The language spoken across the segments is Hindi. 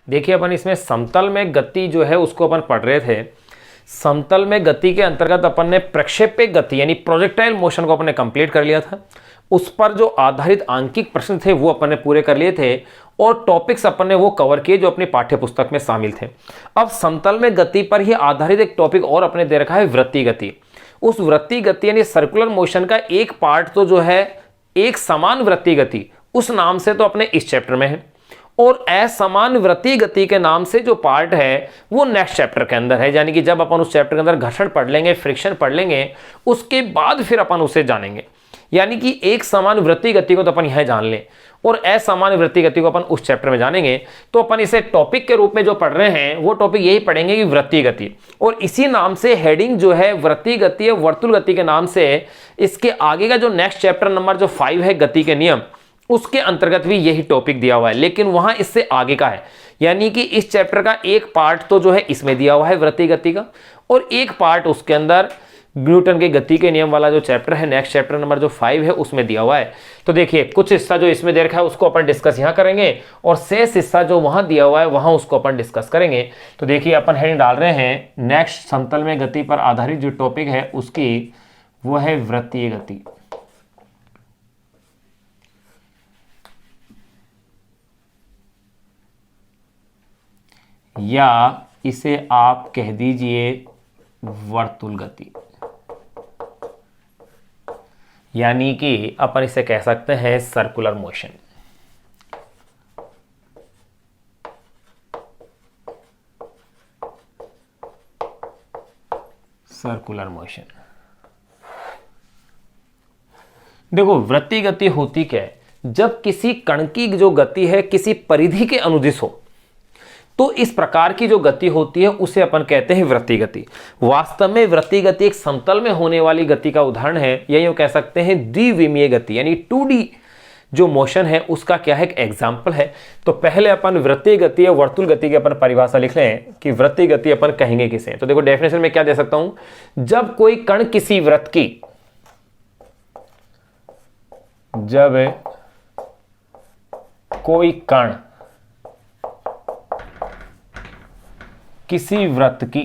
देखिए अपन इसमें समतल में गति जो है उसको अपन पढ़ रहे थे। समतल में गति के अंतर्गत अपन ने प्रक्षेप्य गति यानी प्रोजेक्टाइल मोशन को अपन ने कंप्लीट कर लिया था। उस पर जो आधारित आंकिक प्रश्न थे वो अपन ने पूरे कर लिए थे और टॉपिक्स अपन ने वो कवर किए जो अपनी पाठ्य पुस्तक में शामिल थे। अब समतल में गति पर ही आधारित एक टॉपिक और अपने दे रखा है, वृत्तीय गति। उस वृत्तीय गति यानी सर्कुलर मोशन का एक पार्ट तो जो है एक समान वृत्तीय गति, उस नाम से तो अपने इस चैप्टर में है, और असमान वृत्तीय गति के नाम से जो पार्ट है वो नेक्स्ट चैप्टर के अंदर है। यानी कि जब अपन उस चैप्टर के अंदर घर्षण पढ़ लेंगे, फ्रिक्शन पढ़ लेंगे, उसके बाद फिर अपन उसे जानेंगे। यानी कि एक समान वृत्तीय गति को तो अपन यह जान लें और असमान वृत्तीय गति को अपन उस चैप्टर में जानेंगे। तो अपन इसे टॉपिक के रूप में जो पढ़ रहे हैं वो टॉपिक यही पढ़ेंगे कि वृत्तीय गति, और इसी नाम से हेडिंग जो है वृत्तीय गति या वर्तुल गति के नाम से इसके आगे का जो नेक्स्ट चैप्टर नंबर जो 5 है गति के नियम, उसके अंतर्गत भी यही टॉपिक दिया हुआ है, लेकिन वहां इससे आगे का है। यानी कि इस चैप्टर का एक पार्ट तो जो है इसमें दिया हुआ है वृत्तीय गति का, और एक पार्ट उसके अंदर न्यूटन के गति के नियम वाला जो चैप्टर है नेक्स्ट चैप्टर नंबर जो 5 है उसमें दिया हुआ है। तो देखिए कुछ हिस्सा जो इसमें दे रखा है उसको अपन डिस्कस यहाँ करेंगे और शेष हिस्सा जो वहां दिया हुआ है वहां उसको अपन डिस्कस करेंगे। तो देखिए अपन हेडिंग डाल रहे हैं नेक्स्ट समतल में गति पर आधारित जो टॉपिक है उसकी वो है वृत्तीय गति। या इसे आप कह दीजिए वर्तुल गति, यानी कि अपन इसे कह सकते हैं सर्कुलर मोशन। Circular motion. देखो वृत्तीय गति होती क्या है, जब किसी कण की जो गति है किसी परिधि के अनुदिश हो तो इस प्रकार की जो गति होती है उसे अपन कहते हैं वृत्तीय गति। वास्तव में वृत्तीय गति एक समतल में होने वाली गति का उदाहरण है, या यूं कह सकते हैं द्विविमीय गति यानी 2D जो मोशन है उसका क्या है, एक एग्जाम्पल है। तो पहले अपन वृत्तीय गति या वर्तुल गति की अपन परिभाषा लिख लें कि वृत्तीय गति अपन कहेंगे किसे। तो देखो डेफिनेशन में क्या दे सकता हूं, जब कोई कण किसी वृत्त की, जब कोई कण किसी वृत्त की,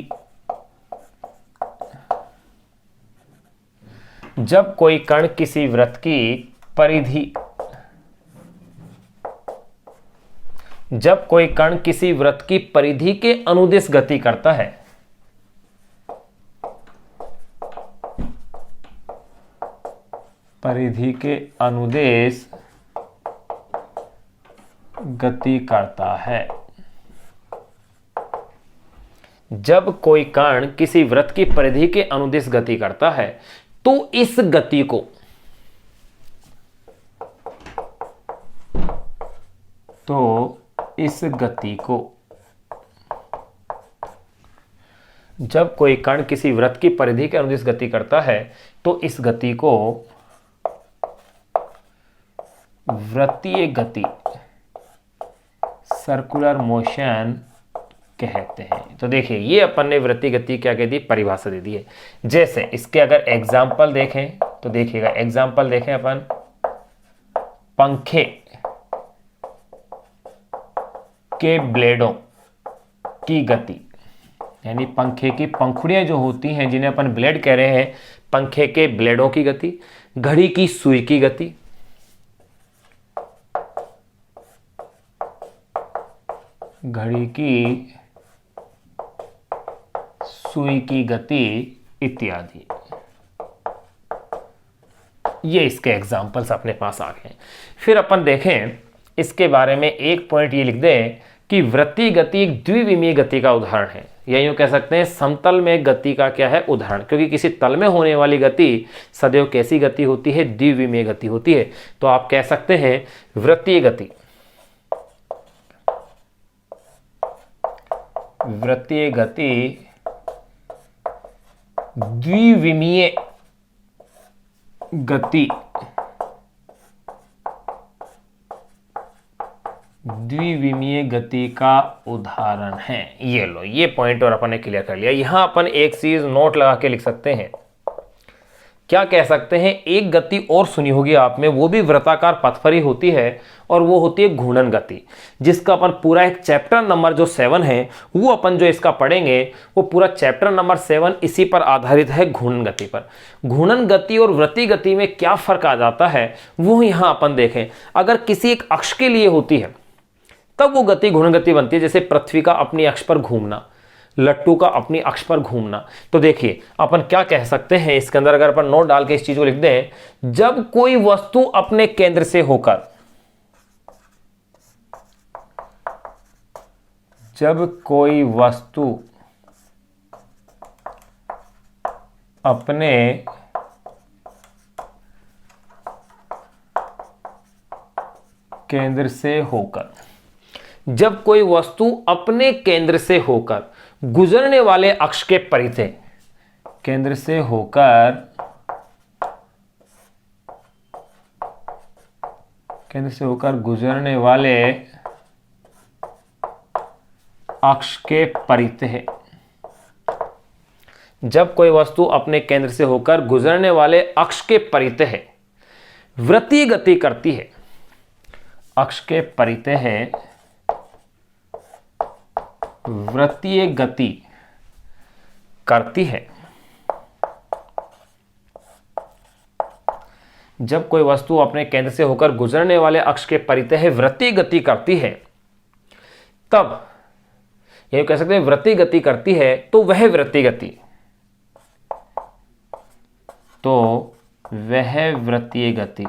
जब कोई कण किसी वृत्त की परिधि, जब कोई कण किसी वृत्त की परिधि के अनुदिश गति करता है, परिधि के अनुदेश गति करता है, जब कोई कण किसी वृत्त की परिधि के अनुदिश गति करता है तो इस गति को जब कोई कण किसी वृत्त की परिधि के अनुदिश गति करता है तो इस गति को वृत्तीय गति, सर्कुलर मोशन कहते हैं। तो देखिए ये अपन ने वृत्तीय गति क्या कह दी, परिभाषा दे दी है। जैसे इसके अगर एग्जाम्पल देखें तो देखिएगा, एग्जाम्पल देखें अपन, पंखे के ब्लेडों की गति, यानी पंखे की पंखुड़ियां जो होती हैं जिन्हें अपन ब्लेड कह रहे हैं, पंखे के ब्लेडों की गति, घड़ी की सुई की गति, घड़ी की सुई की गति इत्यादि। ये इसके एग्जाम्पल्स अपने पास आ गए। फिर अपन देखें इसके बारे में एक पॉइंट ये लिख दें कि वृत्तीय गति एक द्विविमीय गति का उदाहरण है, या यूं कह सकते हैं समतल में गति का क्या है, उदाहरण। क्योंकि किसी तल में होने वाली गति सदैव कैसी गति होती है, द्विविमीय गति होती है। तो आप कह सकते हैं वृत्तीय गति, वृत्तीय गति द्विविमीय गति, द्विविमीय गति का उदाहरण है। ये लो, ये पॉइंट और अपन ने क्लियर कर लिया। यहां अपन एक चीज नोट लगा के लिख सकते हैं क्या कह सकते हैं, एक गति और सुनी होगी आपने, वो भी वृत्ताकार पथ पर ही होती है, और वो होती है घूर्णन गति, जिसका अपन पूरा एक चैप्टर नंबर जो 7 है वो अपन जो इसका पढ़ेंगे, वो पूरा चैप्टर नंबर 7 इसी पर आधारित है, घूर्णन गति पर। घूर्णन गति और वृत्तीय गति में क्या फर्क आ जाता है वो यहां अपन देखें। अगर किसी एक अक्ष के लिए होती है तब वो गति घूर्णन गति बनती है, जैसे पृथ्वी का अपनी अक्ष पर घूमना, लट्टू का अपनी अक्ष पर घूमना। तो देखिए अपन क्या कह सकते हैं इसके अंदर, अगर अपन नोट डाल के इस चीज को लिख दें, जब कोई वस्तु अपने केंद्र से होकर, जब कोई वस्तु अपने केंद्र से होकर, जब कोई वस्तु अपने केंद्र से होकर गुजरने वाले अक्ष के परितः, केंद्र से होकर, केंद्र से होकर गुजरने वाले अक्ष के परितः, जब कोई वस्तु अपने केंद्र से होकर गुजरने वाले अक्ष के परितः वृत्तीय गति करती है, अक्ष के परितः वृत्तीय गति करती है, जब कोई वस्तु अपने केंद्र से होकर गुजरने वाले अक्ष के परितः वृत्तीय गति करती है, तब ये कह सकते हैं वृत्तीय गति करती है, तो वह वृत्तीय गति, तो वह वृत्तीय गति,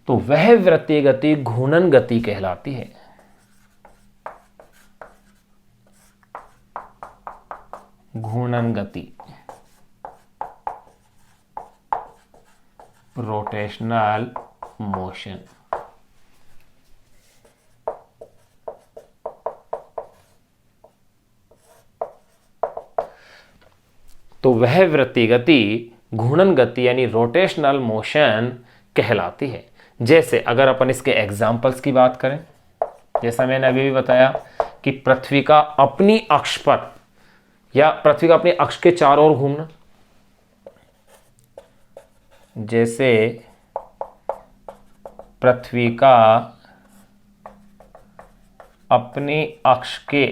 तो वह वृत्तीय गति घूर्णन गति कहलाती है। घूर्णन गति, रोटेशनल मोशन। तो वह वृत्तीय गति घूर्णन गति यानी रोटेशनल मोशन कहलाती है। जैसे अगर अपन इसके एग्जाम्पल्स की बात करें, जैसा मैंने अभी भी बताया कि पृथ्वी का अपनी अक्ष पर या पृथ्वी का अपने अक्ष के चारों ओर घूमना, जैसे पृथ्वी का अपनी अक्ष के,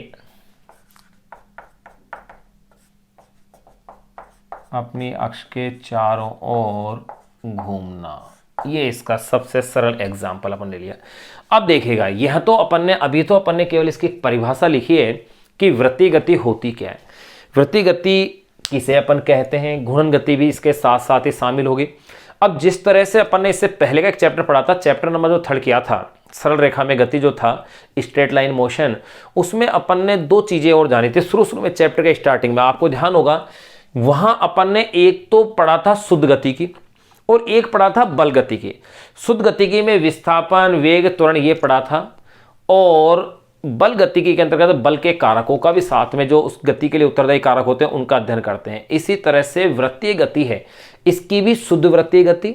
अपनी अक्ष के चारों ओर घूमना, ये इसका सबसे सरल एग्जाम्पल अपन ले लिया। अब देखिएगा यह तो अपन ने अभी तो अपन ने केवल इसकी परिभाषा लिखी है कि वृत्तीय गति होती क्या है, वृत्तीय गति किसे अपन कहते हैं, घूर्णन गति भी इसके साथ साथ ही शामिल होगी। अब जिस तरह से अपन ने इससे पहले का एक चैप्टर पढ़ा था, चैप्टर नंबर जो 3 किया था, सरल रेखा में गति जो था, स्ट्रेट लाइन मोशन, उसमें अपन ने 2 चीजें और जानी थी शुरू में चैप्टर के स्टार्टिंग में। आपको ध्यान होगा वहां अपन ने एक तो पढ़ा था शुद्ध गति की और एक पढ़ा था बल गति की। शुद्ध गति की में विस्थापन, वेग, त्वरण ये पढ़ा था, और बल गतिकी के अंतर्गत बल के कारकों का भी साथ में, जो उस गति के लिए उत्तरदायी कारक होते हैं उनका अध्ययन करते हैं। इसी तरह से वृत्तीय गति है, इसकी भी शुद्ध वृत्तीय गति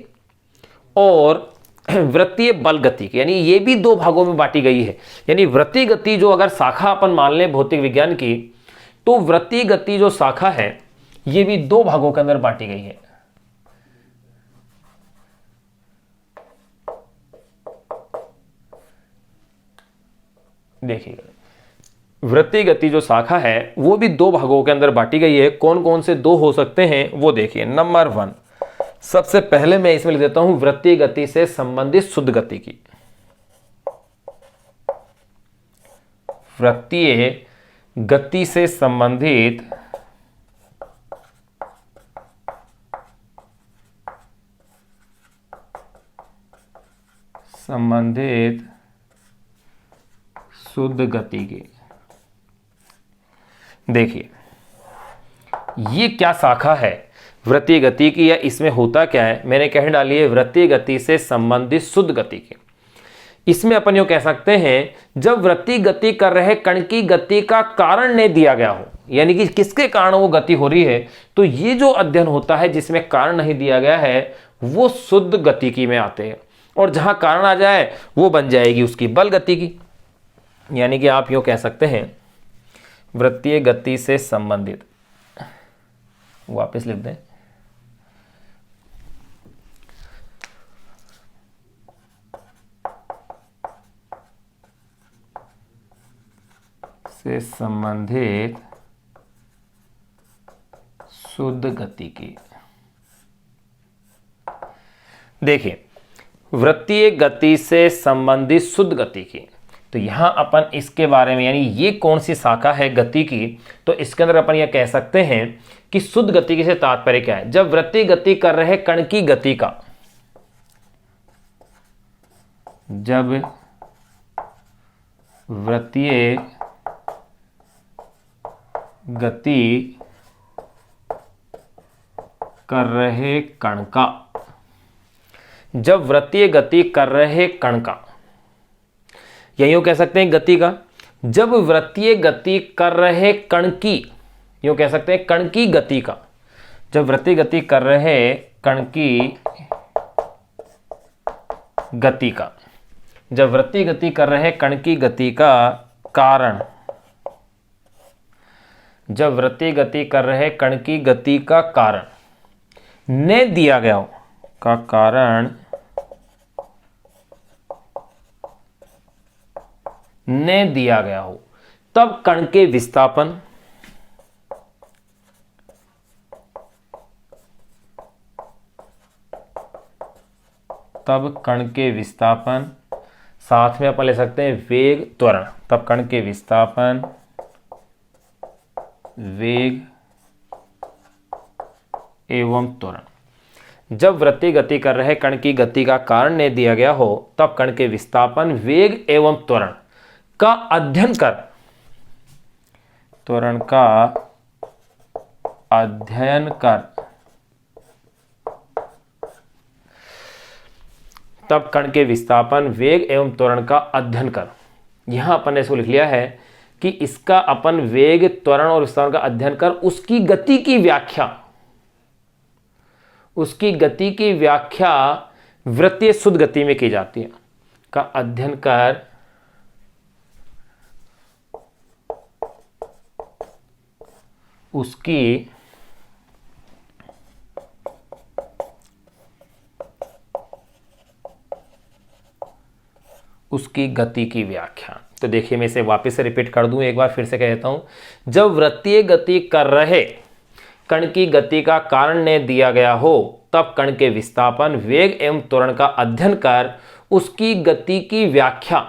और वृत्तीय बल गति की, यानी ये भी 2 भागों में बांटी गई है। यानी वृत्तीय गति जो अगर शाखा अपन मान लें भौतिक विज्ञान की, तो वृत्तीय गति जो शाखा है ये भी 2 भागों के अंदर बांटी गई है। देखिएगा वृत्तीय गति जो शाखा है वो भी 2 भागों के अंदर बांटी गई है। कौन कौन से 2 हो सकते हैं वो देखिए। नंबर 1, सबसे पहले मैं इसमें लिख देता हूं वृत्तीय गति से संबंधित शुद्ध गति की। वृत्तीय गति से संबंधित शुद्ध गति की। देखिए ये क्या शाखा है वृत्तीय गति की, या इसमें होता क्या है, मैंने कह डाली है वृत्तीय गति से संबंधित शुद्ध गति की। इसमें अपन यो कह सकते हैं जब वृत्तीय गति कर रहे कण की गति का कारण नहीं दिया गया हो, यानी कि किसके कारण वो गति हो रही है, तो ये जो अध्ययन होता है जिसमें कारण नहीं दिया गया है वो शुद्ध गतिकी में आते हैं, और जहां कारण आ जाए वो बन जाएगी उसकी बल गति की। यानी कि आप यूं कह सकते हैं वृत्तीय गति से संबंधित वापस लिख दें। से संबंधित शुद्ध गतिकी। देखिए, वृत्तीय गति से संबंधित शुद्ध गतिकी, तो यहां अपन इसके बारे में, यानी ये कौन सी शाखा है गति की, तो इसके अंदर अपन यह कह सकते हैं कि शुद्ध गतिकी से तात्पर्य क्या है। जब वृत्तीय गति कर रहे कण की गति का, जब वृत्तीय गति कर रहे कण का, जब वृत्तीय गति कर रहे कण का, या यूं कह सकते हैं गति का, जब वृत्तीय गति कर रहे कण की, यूं कह सकते हैं कण की गति का, जब वृत्तीय गति कर रहे कण की गति का, जब वृत्तीय गति कर रहे कण की गति का कारण, जब वृत्तीय गति कर रहे कण की गति का कारण ने दिया गया हो, का कारण ने दिया गया हो, तब कण के विस्थापन, तब कण के विस्थापन, साथ में अपन ले सकते हैं वेग त्वरण, तब कण के विस्थापन, वेग एवं त्वरण। जब वृत्तीय गति कर रहे कण की गति का कारण ने दिया गया हो, तब कण के विस्थापन, वेग एवं त्वरण का अध्ययन कर, त्वरण का अध्ययन कर, तब कण के विस्थापन, वेग एवं त्वरण का अध्ययन कर। यहां अपन ने इसको लिख लिया है कि इसका अपन वेग, त्वरण और विस्थापन का अध्ययन कर, उसकी गति की व्याख्या, उसकी गति की व्याख्या वृत्तीय शुद्ध गति में की जाती है, का अध्ययन कर उसकी गति की व्याख्या। तो देखिए, मैं इसे वापस से रिपीट कर दूं, एक बार फिर से कह देता हूं। जब वृत्तीय गति कर रहे कण की गति का कारण ने दिया गया हो, तब कण के विस्थापन, वेग एवं त्वरण का अध्ययन कर उसकी गति की व्याख्या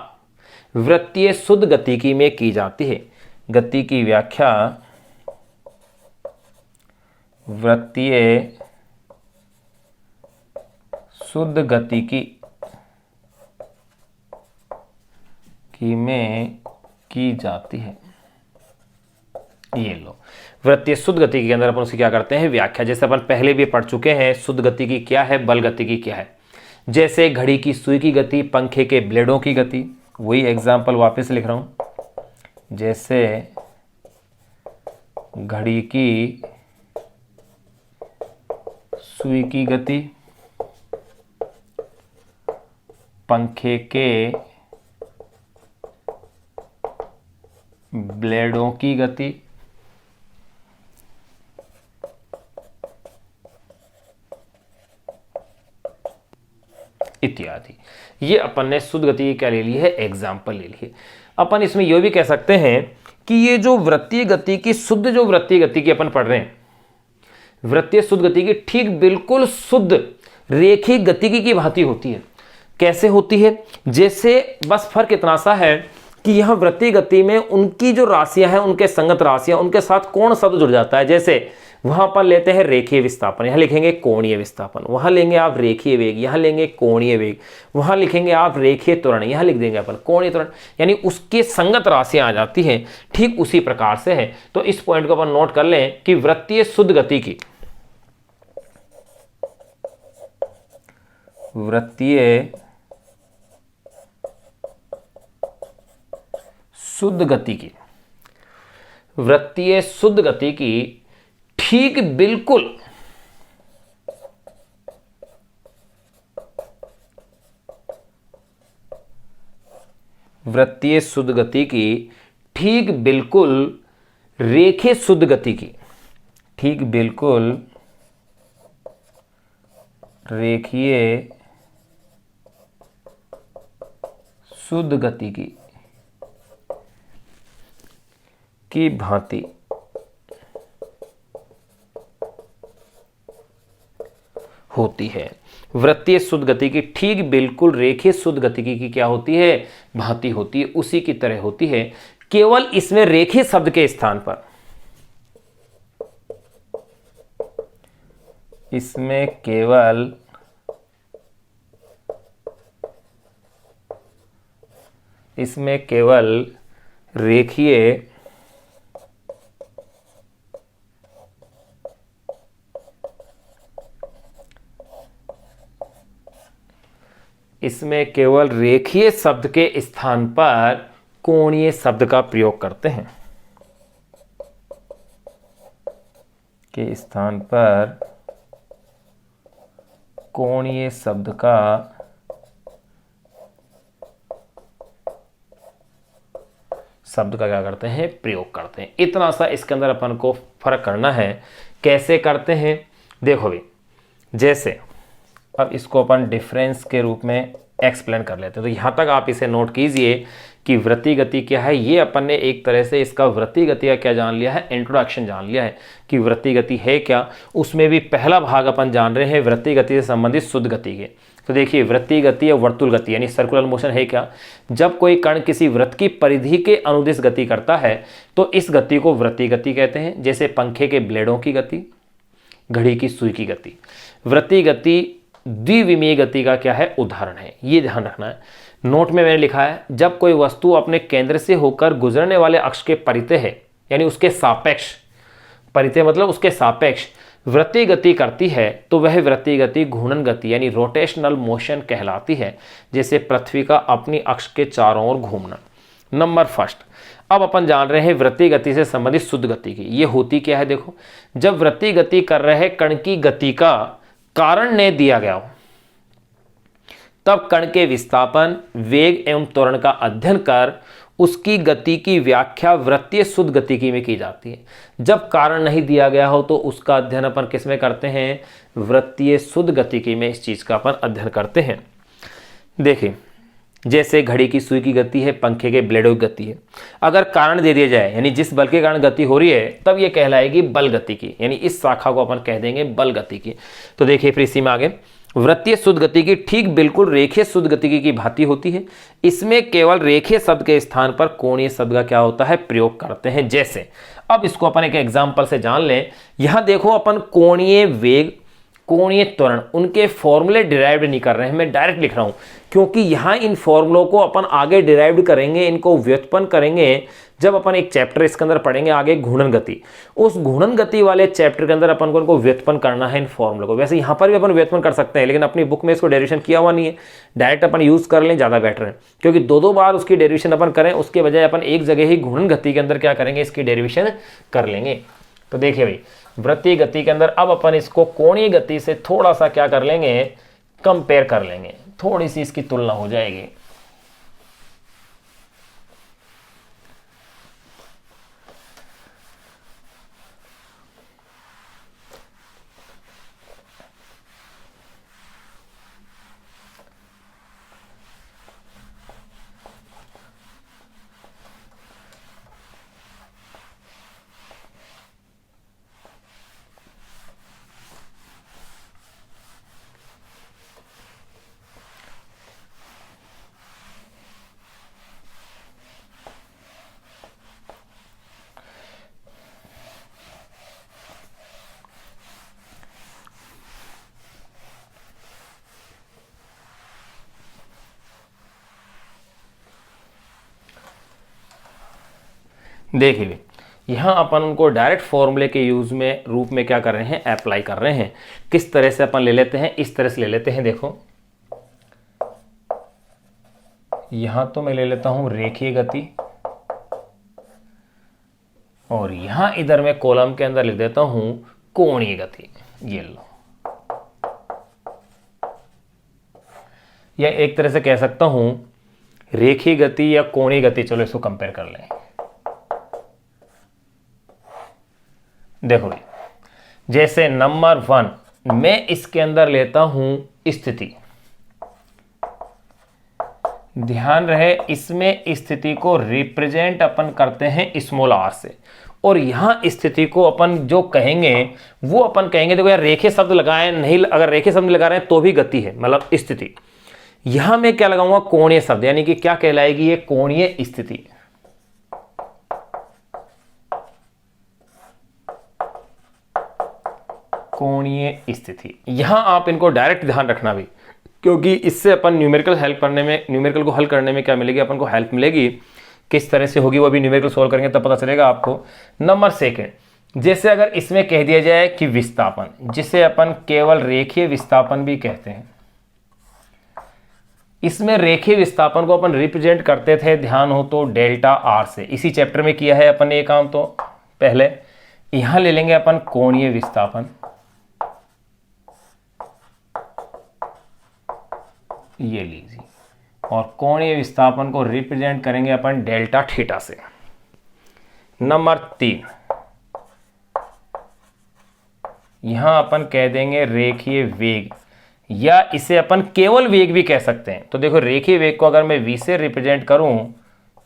वृत्तीय शुद्ध गतिकी में की जाती है। गति की व्याख्या वृत्तीय शुद्ध गतिकी में की जाती है। ये लो, वृत्तीय शुद्ध गतिकी के अंदर अपन उसे क्या करते हैं, व्याख्या। जैसे अपन पहले भी पढ़ चुके हैं, शुद्ध गतिकी क्या है, बल गतिकी क्या है। जैसे घड़ी की सुई की गति, पंखे के ब्लेडों की गति, वही एग्जाम्पल वापस लिख रहा हूं। जैसे घड़ी की सुई की गति, पंखे के ब्लेडों की गति, इत्यादि। ये अपन ने शुद्ध गति क्या ले ली है, एग्जाम्पल ले ली है। अपन इसमें यह भी कह सकते हैं कि ये जो वृत्तीय गति की शुद्ध, जो वृत्तीय गति की अपन पढ़ रहे हैं, वृत्तीय शुद्ध गति की ठीक बिल्कुल शुद्ध रेखीय गतिकी की भांति होती है। कैसे होती है, जैसे बस फर्क इतना सा है कि यहां वृत्तीय गति में उनकी जो राशियां हैं, उनके संगत राशियां, उनके साथ कोण शब्द जुड़ जाता है। जैसे वहां पर लेते हैं रेखीय विस्थापन, यहां लिखेंगे कोणीय विस्थापन, वहां लेंगे आप रेखीय वेग, यहां लेंगे कोणीय वेग, वहां लिखेंगे आप रेखीय त्वरण, यहां लिख देंगे अपन कोणीय त्वरण, यानी उसके संगत राशियां आ जाती हैं। ठीक उसी प्रकार से है। तो इस पॉइंट को अपन नोट कर लें कि वृत्तीय शुद्ध गति की, वृत्तीय शुद्ध गति की, वृत्तीय शुद्ध गति की ठीक बिल्कुल वृत्तीय शुद्ध गति की ठीक बिल्कुल रेखीय शुद्ध गति की, ठीक बिल्कुल रेखीय शुद्ध गति की भांति होती है। वृत्तीय शुद्ध गति की ठीक बिल्कुल रेखीय शुद्ध गति की क्या होती है? भांति होती है, उसी की तरह होती है, केवल इसमें रेखीय शब्द के स्थान पर, इसमें केवल रेखीय इसमें केवल रेखीय शब्द के स्थान पर कोणीय शब्द का प्रयोग करते हैं, के स्थान पर कोणीय शब्द का क्या करते हैं? प्रयोग करते हैं। इतना सा इसके अंदर अपन को फर्क करना है। कैसे करते हैं? देखो भाई, जैसे अब इसको अपन डिफरेंस के रूप में एक्सप्लेन कर लेते हैं। तो यहाँ तक आप इसे नोट कीजिए कि वृत्तीय गति क्या है। ये अपन ने एक तरह से इसका वृत्तीय गति का क्या जान लिया है? इंट्रोडक्शन जान लिया है कि वृत्तीय गति है क्या। उसमें भी पहला भाग अपन जान रहे हैं वृत्तीय गति से संबंधित शुद्ध गति के। तो देखिए, वृत्तीय गति या वर्तुल गति यानी सर्कुलर मोशन है क्या? जब कोई कण किसी वृत्त की परिधि के अनुदिश गति करता है तो इस गति को वृत्तीय गति कहते हैं। जैसे पंखे के ब्लेडों की गति, घड़ी की सुई की गति। वृत्तीय गति द्विविमीय गति का क्या है? उदाहरण है। ये ध्यान रखना है। नोट में मैंने लिखा है, जब कोई वस्तु अपने केंद्र से होकर गुजरने वाले अक्ष के परितः है, यानी उसके सापेक्ष, परितः मतलब उसके सापेक्ष वृत्तीय गति करती है, तो वह वृत्तीय गति घूर्णन गति यानी रोटेशनल मोशन कहलाती है। जैसे पृथ्वी का अपनी अक्ष के चारों ओर घूमना। नंबर फर्स्ट, अब अपन जान रहे हैं वृत्तीय गति से संबंधित शुद्ध गति की। ये होती क्या है? देखो, जब वृत्तीय गति कर रहे कण की गति का कारण ने दिया गया हो, तब कण के विस्थापन, वेग एवं त्वरण का अध्ययन कर उसकी गति की व्याख्या वृत्तीय शुद्ध गतिकी में की जाती है। जब कारण नहीं दिया गया हो तो उसका अध्ययन अपन किस में करते हैं? वृत्तीय शुद्ध गतिकी में इस चीज का अपन अध्ययन करते हैं। देखिए, जैसे घड़ी की सुई की गति है, पंखे के ब्लेडों की गति है। अगर कारण दे दिया जाए, यानी जिस बल के कारण गति हो रही है, तब ये कहलाएगी बल गति की, यानी इस शाखा को अपन कह देंगे बल गति की। तो देखिए फिर इसी में आगे, वृत्तीय शुद्ध गति की ठीक बिल्कुल रेखीय शुद्ध गतिकी की भांति होती है। इसमें केवल रेखीय शब्द के स्थान पर कोणीय शब्द का क्या होता है? प्रयोग करते हैं। जैसे अब इसको अपन एक एग्जाम्पल से जान लें। यहां देखो, अपन कोणीय वेग, कोणीय त्वरण, उनके फॉर्मूले डिराइव्ड नहीं कर रहे हैं, मैं डायरेक्ट लिख रहा हूं, क्योंकि यहां इन फॉर्मूलों को अपन आगे डिराइव्ड करेंगे, इनको व्युत्पन्न करेंगे जब अपन एक चैप्टर इसके अंदर पढ़ेंगे आगे, घूर्णन गति। उस घूर्णन गति वाले चैप्टर के अंदर अपन को इनको व्युत्पन्न करना है इन फॉर्मूलों को। वैसे यहां पर भी अपन व्युत्पन्न कर सकते हैं, लेकिन अपनी बुक में इसको डेरिवेशन किया हुआ नहीं है, डायरेक्ट अपन यूज कर लें, ज्यादा बेटर है, क्योंकि दो बार उसकी डेरिवेशन अपन करें, उसके बजाय अपन एक जगह ही घूर्णन गति के अंदर क्या करेंगे? इसकी डेरिवेशन कर लेंगे। तो देखिए भाई, वृत्तीय गति के अंदर अब अपन इसको कोणीय गति से थोड़ा सा क्या कर लेंगे? कंपेयर कर लेंगे, थोड़ी सी इसकी तुलना हो जाएगी। देखिए, यहाँ अपन उनको डायरेक्ट फॉर्मूले के यूज में रूप में क्या कर रहे हैं? अप्लाई कर रहे हैं। किस तरह से अपन ले लेते हैं? इस तरह से ले लेते हैं। देखो, यहां तो मैं ले लेता हूं रेखीय गति, और यहां इधर मैं कॉलम के अंदर लिख देता हूं कोणीय गति। ये लो, या एक तरह से कह सकता हूं रेखीय गति या कोणीय गति। चलो इसको कंपेयर कर लें। देखो भाई, जैसे नंबर 1 मैं इसके अंदर लेता हूं स्थिति, ध्यान रहे इसमें स्थिति को रिप्रेजेंट अपन करते हैं स्मॉल r से, और यहां स्थिति को अपन जो कहेंगे वो अपन कहेंगे, देखो यार रेखीय शब्द लगाए नहीं, अगर रेखीय शब्द लगा रहे हैं तो भी गति है, मतलब स्थिति। यहां मैं क्या लगाऊंगा, कोणीय शब्द, यानी कि क्या कहलाएगी ये, कोणीय स्थिति। कोणीय स्थिति, यहां आप इनको डायरेक्ट ध्यान रखना भी, क्योंकि इससे अपन न्यूमेरिकल हेल्प करने में, न्यूमेरिकल को हल करने में क्या मिलेगी, अपन को हेल्प मिलेगी। किस तरह से होगी वो भी न्यूमेरिकल सोल्व करेंगे तब पता चलेगा आपको। नंबर 2, जैसे अगर इसमें कह दिया जाए कि विस्थापन, जिसे अपन केवल रेखीय विस्थापन भी कहते हैं, इसमें रेखीय विस्थापन को अपन रिप्रेजेंट करते थे, ध्यान हो तो डेल्टा आर से। इसी चैप्टर में किया है अपन ने ये काम, तो पहले यहां ले लेंगे अपन कोणीय विस्थापन, ये लीजिए, और कोणीय विस्थापन को रिप्रेजेंट करेंगे अपन डेल्टा थीटा से। नंबर 3, यहां अपन कह देंगे रेखीय वेग, या इसे अपन केवल वेग भी कह सकते हैं। तो देखो रेखीय वेग को अगर मैं v से रिप्रेजेंट करूं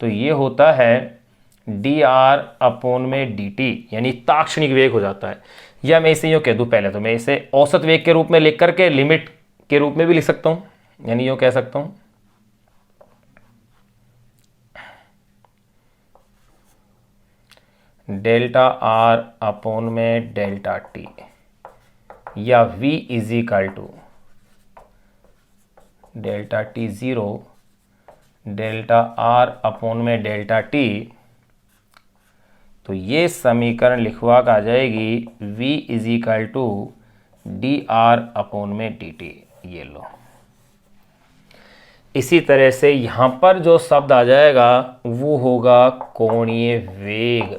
तो ये होता है dr/dt, यानी ताक्षणिक वेग हो जाता है। या मैं इसे यूं कह दूं, पहले तो मैं इसे औसत वेग के रूप में लिख करके लिमिट के रूप में भी लिख सकता हूं, यानी यूं कह सकता हूं डेल्टा r/डेल्टा t, या v is equal to delta t 0 delta r/डेल्टा t। तो ये समीकरण लिखवा आ जाएगी v is equal to dr/dt, ये लो। इसी तरह से यहां पर जो शब्द आ जाएगा वो होगा कोणीय वेग,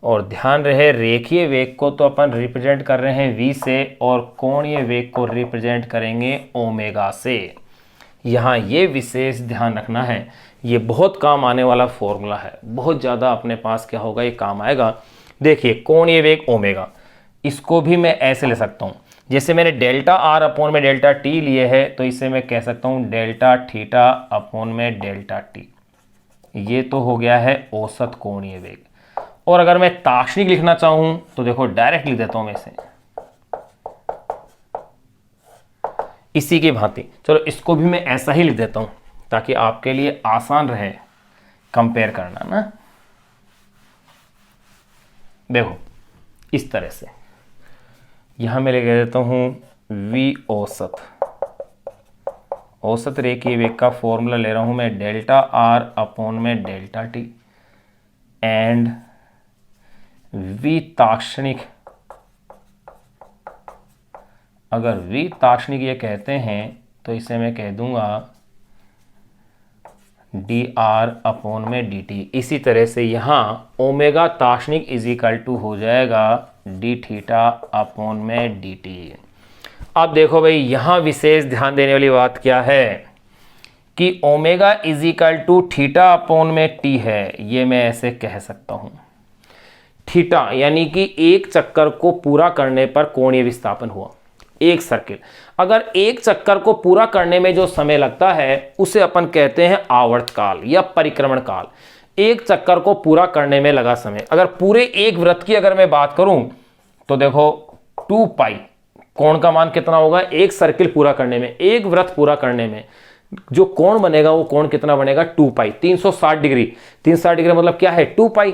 और ध्यान रहे रेखीय वेग को तो अपन रिप्रेजेंट कर रहे हैं v से, और कोणीय वेग को रिप्रेजेंट करेंगे ओमेगा से। यहाँ ये विशेष ध्यान रखना है, ये बहुत काम आने वाला फॉर्मूला है, बहुत ज़्यादा अपने पास क्या होगा, ये काम आएगा। देखिए कोणीय वेग ओमेगा, इसको भी मैं ऐसे ले सकता हूँ, जैसे मैंने डेल्टा r/डेल्टा t लिए है, तो इसे मैं कह सकता हूँ डेल्टा थीटा/डेल्टा t। ये तो हो गया है औसत कोणीय वेग। और अगर मैं ताक्षणिक लिखना चाहूं तो देखो डायरेक्ट लिख देता हूं मैं इसे इसी की भांति। चलो इसको भी मैं ऐसा ही लिख देता हूं ताकि आपके लिए आसान रहे कंपेयर करना ना। देखो इस तरह से यहां मैं लिख देता हूं v औसत, औसत रेखीय वेग का फॉर्मूला ले रहा हूं मैं डेल्टा r/डेल्टा t, एंड v ताक्षणिक, अगर v ताक्षणिक ये कहते हैं तो इसे मैं कह दूंगा dr/dt। इसी तरह से यहाँ ओमेगा ताक्षणिक इज इक्वल टू हो जाएगा d थीटा/dt। अब देखो भाई यहाँ विशेष ध्यान देने वाली बात क्या है कि ओमेगा इज इक्वल टू थीटा/t है, ये मैं ऐसे कह सकता हूँ। थीटा यानी कि एक चक्कर को पूरा करने पर कोणीय विस्थापन हुआ, एक सर्किल। अगर एक चक्कर को पूरा करने में जो समय लगता है उसे अपन कहते हैं आवर्तकाल या परिक्रमण काल। एक चक्कर को पूरा करने में लगा समय, अगर पूरे एक वृत्त की अगर मैं बात करूं तो देखो 2 पाई कोण का मान कितना होगा, एक सर्किल पूरा करने में, एक वृत्त पूरा करने में जो कोण बनेगा वो कोण कितना बनेगा 2 पाई, 360 डिग्री। 360 डिग्री मतलब क्या है 2 पाई,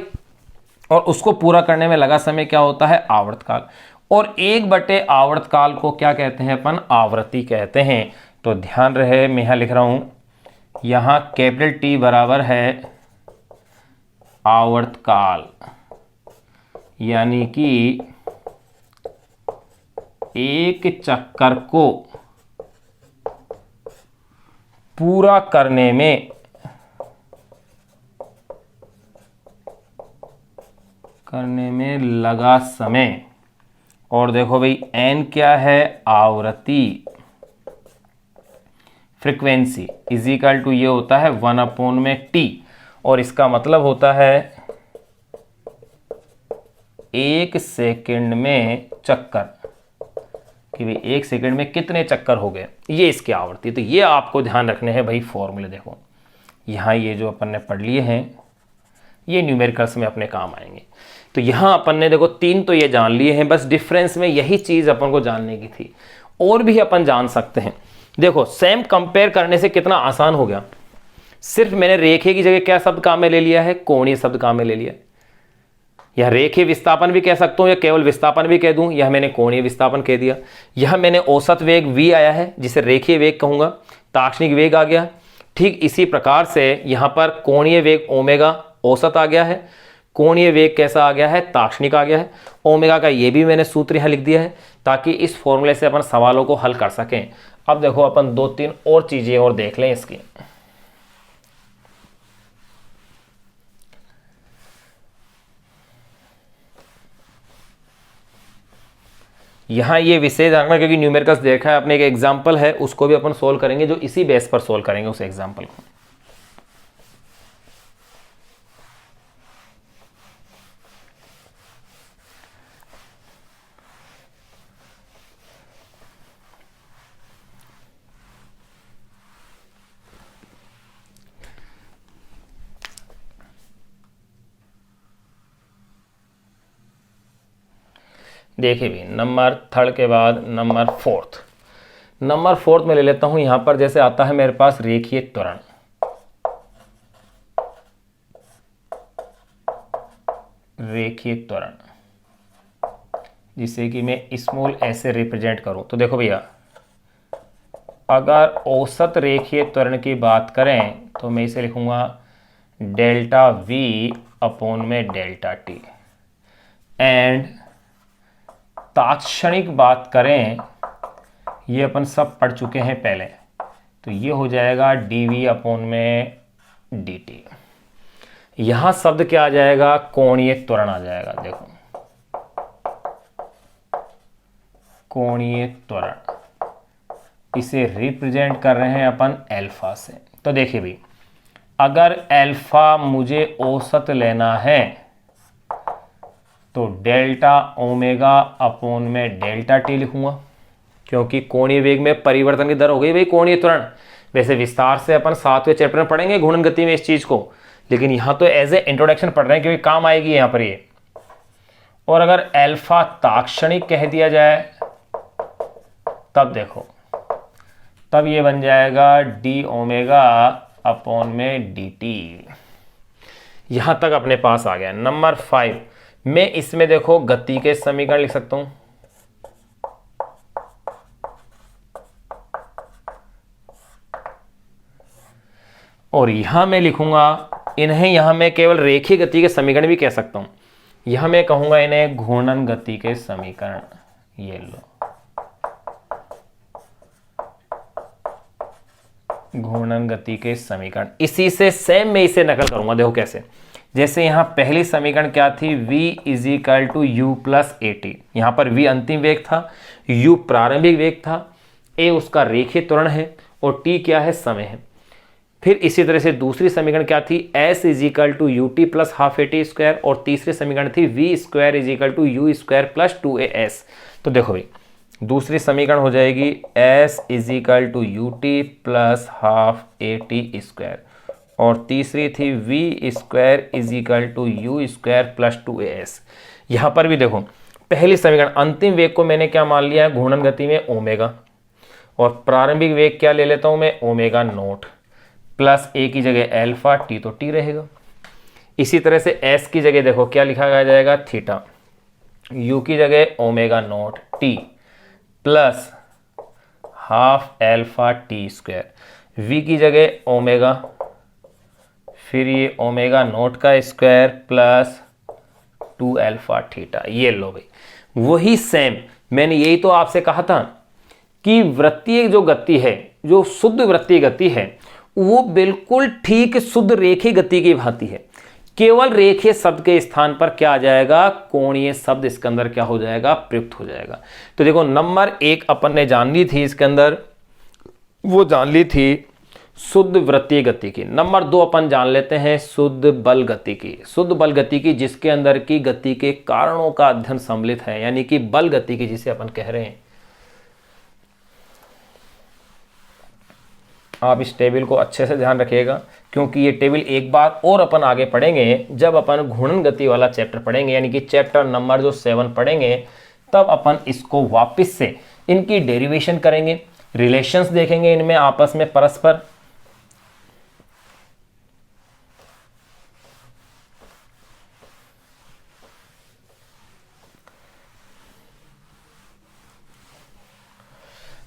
और उसको पूरा करने में लगा समय क्या होता है आवर्तकाल। और 1/, आवर्तकाल को क्या कहते हैं अपन, आवृत्ति कहते हैं। तो ध्यान रहे मैं यहां लिख रहा हूं, यहां कैपिटल T बराबर है आवर्तकाल, यानी कि एक चक्कर को पूरा करने में लगा समय। और देखो भाई n क्या है, आवृत्ति, फ्रीक्वेंसी इज इक्वल टू ये होता है 1/t, और इसका मतलब होता है 1 सेकंड में चक्कर, कि भाई 1 सेकंड में कितने चक्कर हो गए, ये इसकी आवृत्ति। तो ये आपको ध्यान रखने हैं भाई फॉर्मूले। देखो यहाँ ये जो अपन ने पढ़ लिए हैं ये न्यूमेरिकल्स में अपने काम आएंगे। तो यहाँ अपन ने देखो 3 तो ये जान लिए हैं, बस डिफरेंस में यही चीज़ अपन को जानने की थी। और भी अपन जान सकते हैं। देखो सेम कंपेयर करने से कितना आसान हो गया। सिर्फ मैंने रेखे की जगह क्या शब्द काम में ले लिया है, कोणीय शब्द काम में ले लिया। यह रेखीय विस्थापन भी कह सकता हूँ या केवल विस्थापन भी कह दूं, यह मैंने कोणीय विस्थापन कह दिया। यह मैंने औसत वेग v आया है जिसे रेखीय वेग कहूंगा, ताक्षणिक वेग आ गया। ठीक इसी प्रकार से यहाँ पर कोणीय वेग ओमेगा औसत आ गया है, कोणीय वेग कैसा आ गया है, ताक्षणिक आ गया है। ओमेगा का ये भी मैंने सूत्र यहाँ लिख दिया है ताकि इस फॉर्मूले से अपन सवालों को हल कर सकें। अब देखो अपन 2-3 और चीजें और देख लें इसकी। यहाँ ये विशेष रखना क्योंकि न्यूमेरिकल्स देखा है अपने, एक एग्जाम्पल है उसको भी अपन सोल्व करेंगे जो इसी बेस पर सोल्व करेंगे उस एग्जाम्पल को। देखिए भी नंबर 3 के बाद नंबर 4 में ले लेता हूं। यहां पर जैसे आता है मेरे पास रेखीय त्वरण, जिसे कि मैं स्मॉल ऐसे रिप्रेजेंट करूं। तो देखो भैया अगर औसत रेखीय त्वरण की बात करें तो मैं इसे लिखूंगा डेल्टा वी अपॉन में डेल्टा टी। एंड तात्क्षणिक बात करें, ये अपन सब पढ़ चुके हैं पहले, तो ये हो जाएगा dv अपॉन में dt। यहां शब्द क्या आ जाएगा, कोणीय त्वरण आ जाएगा। देखो कोणीय त्वरण, इसे रिप्रेजेंट कर रहे हैं अपन अल्फा से। तो देखिए भाई अगर अल्फा मुझे औसत लेना है तो डेल्टा ओमेगा अपॉन में डेल्टा टी लिखूंगा, क्योंकि कोणीय वेग में परिवर्तन की दर हो गई भाई कोणीय त्वरण। वैसे विस्तार से अपन 7वें चैप्टर में पढ़ेंगे घूर्णन गति में इस चीज को, लेकिन यहां तो एज ए इंट्रोडक्शन पढ़ रहे हैं क्योंकि काम आएगी यहां पर ये। और अगर अल्फा ताक्षणिक कह दिया जाए तब देखो, तब ये बन जाएगा डी ओमेगा अपॉन में डी टी। यहां तक अपने पास आ गया। नंबर 5 मैं इसमें देखो गति के समीकरण लिख सकता हूं। और यहां मैं लिखूंगा इन्हें, यहां मैं केवल रेखीय गति के समीकरण भी कह सकता हूं। यहां मैं कहूंगा इन्हें घूर्णन गति के समीकरण। ये लो घूर्णन गति के समीकरण। इसी से सेम मैं इसे नकल करूंगा। देखो कैसे, जैसे यहां पहली समीकरण क्या थी, v is equal to u plus a t. यहां पर v अंतिम वेग था, u प्रारंभिक वेग था, a उसका रेखीय त्वरण है और t क्या है, समय है। फिर इसी तरह से दूसरी समीकरण क्या थी, s is equal to u t plus half a t square. और तीसरी समीकरण थी v square is equal to u square plus 2as। तो देखो भाई दूसरी समीकरण हो जाएगी s is equal to u t plus half a t square. और तीसरी थी v square is equal to u square plus 2as। यहां पर भी देखो पहली समीकरण अंतिम वेग को मैंने क्या मान लिया है, घूर्णन गति में ओमेगा, और प्रारंभिक वेग क्या ले लेता हूं मैं, ओमेगा नोट, प्लस a की जगह अल्फा, t तो t रहेगा। इसी तरह से s की जगह देखो क्या लिखा जाएगा, थीटा, u की जगह omega naught t plus half alpha T square, v की जगह ओमेगा, फिर ये ओमेगा नोट का स्क्वायर प्लस 2 अल्फा थीटा। ये लो भाई वही सेम, मैंने यही तो आपसे कहा था कि वृत्तीय जो गति है, जो शुद्ध वृत्तीय गति है, वो बिल्कुल ठीक शुद्ध रेखीय गति की भांति है। केवल रेखीय शब्द के स्थान पर क्या आ जाएगा, कोणीय शब्द इसके अंदर क्या हो जाएगा, प्रयुक्त हो जाएगा। तो देखो नंबर 1 अपन ने जान ली थी, इसके अंदर वो जान ली थी शुद्ध वृत्तीय गति की। नंबर 2 अपन जान लेते हैं शुद्ध बल गति की। शुद्ध बल गति की जिसके अंदर की गति के कारणों का अध्ययन सम्मिलित है, यानी कि बल गति की जिसे अपन कह रहे हैं। आप इस टेबल को अच्छे से ध्यान रखिएगा, क्योंकि ये टेबल एक बार और अपन आगे पढ़ेंगे जब अपन घूर्णन गति वाला चैप्टर पढ़ेंगे, यानी कि चैप्टर नंबर जो 7 पढ़ेंगे, तब अपन इसको वापस से इनकी डेरिवेशन करेंगे, रिलेशंस देखेंगे इनमें आपस में परस्पर।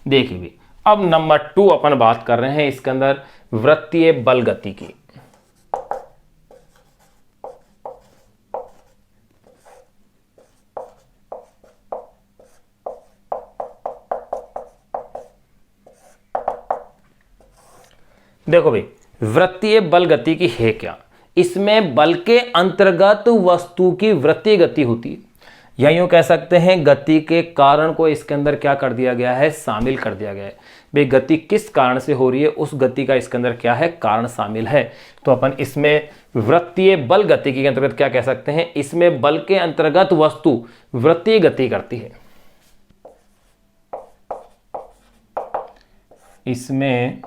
देखिए भी, अब नंबर 2 अपन बात कर रहे हैं इसके अंदर वृत्तीय बल गति की। देखो भाई, वृत्तीय बल गति की है क्या? इसमें बल के अंतर्गत वस्तु की वृत्तीय गति होती है, या यूं कह सकते हैं गति के कारण को इसके अंदर क्या कर दिया गया है, शामिल कर दिया गया है। भाई गति किस कारण से हो रही है, उस गति का इसके अंदर क्या है, कारण शामिल है। तो अपन इसमें वृत्तीय बल गति के अंतर्गत क्या कह सकते हैं, इसमें बल के अंतर्गत वस्तु वृत्तीय गति करती है। इसमें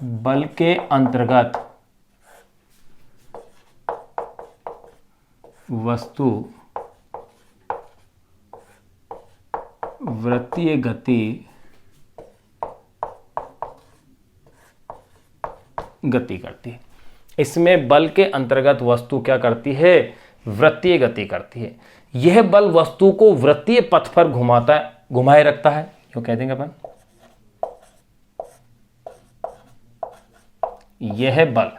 बल के अंतर्गत वस्तु वृत्तीय गति करती है। इसमें बल के अंतर्गत वस्तु क्या करती है, वृत्तीय गति करती है। यह बल वस्तु को वृत्तीय पथ पर घुमाए रखता है, क्यों कह देंगे अपन, यह बल,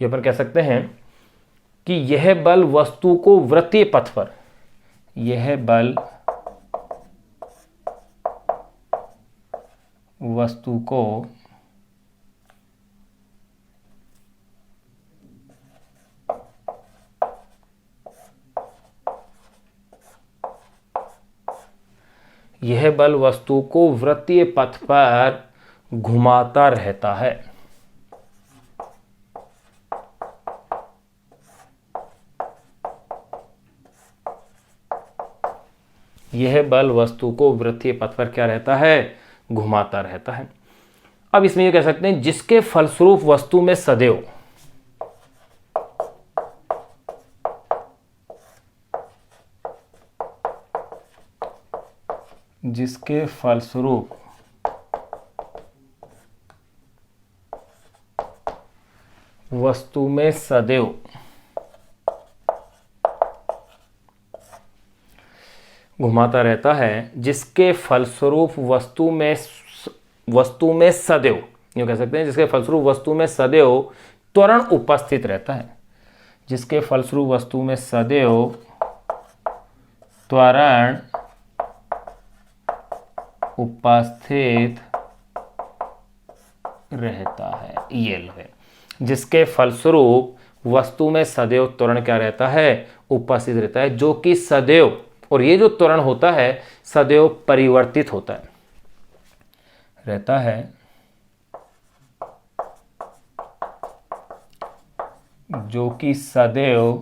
ये अपन कह सकते हैं कि यह बल वस्तु को वृत्तीय पथ पर, यह बल वस्तु को वृत्तीय पथ पर घुमाता रहता है। यह बल वस्तु को वृत्तीय पथ पर क्या रहता है, घुमाता रहता है। अब इसमें ये कह सकते हैं जिसके फलस्वरूप वस्तु में सदैव वस्तु में सदैव घुमाता रहता है, जिसके फलस्वरूप वस्तु में सदैव, यूं कह सकते हैं जिसके फलस्वरूप वस्तु में सदैव त्वरण उपस्थित रहता है, जिसके फलस्वरूप वस्तु में सदैव त्वरण उपस्थित रहता है। ये है, जिसके फलस्वरूप वस्तु में सदैव त्वरण क्या रहता है, उपस्थित रहता है, जो कि सदैव, और ये जो त्वरण होता है सदैव परिवर्तित होता है, रहता है, जो कि सदैव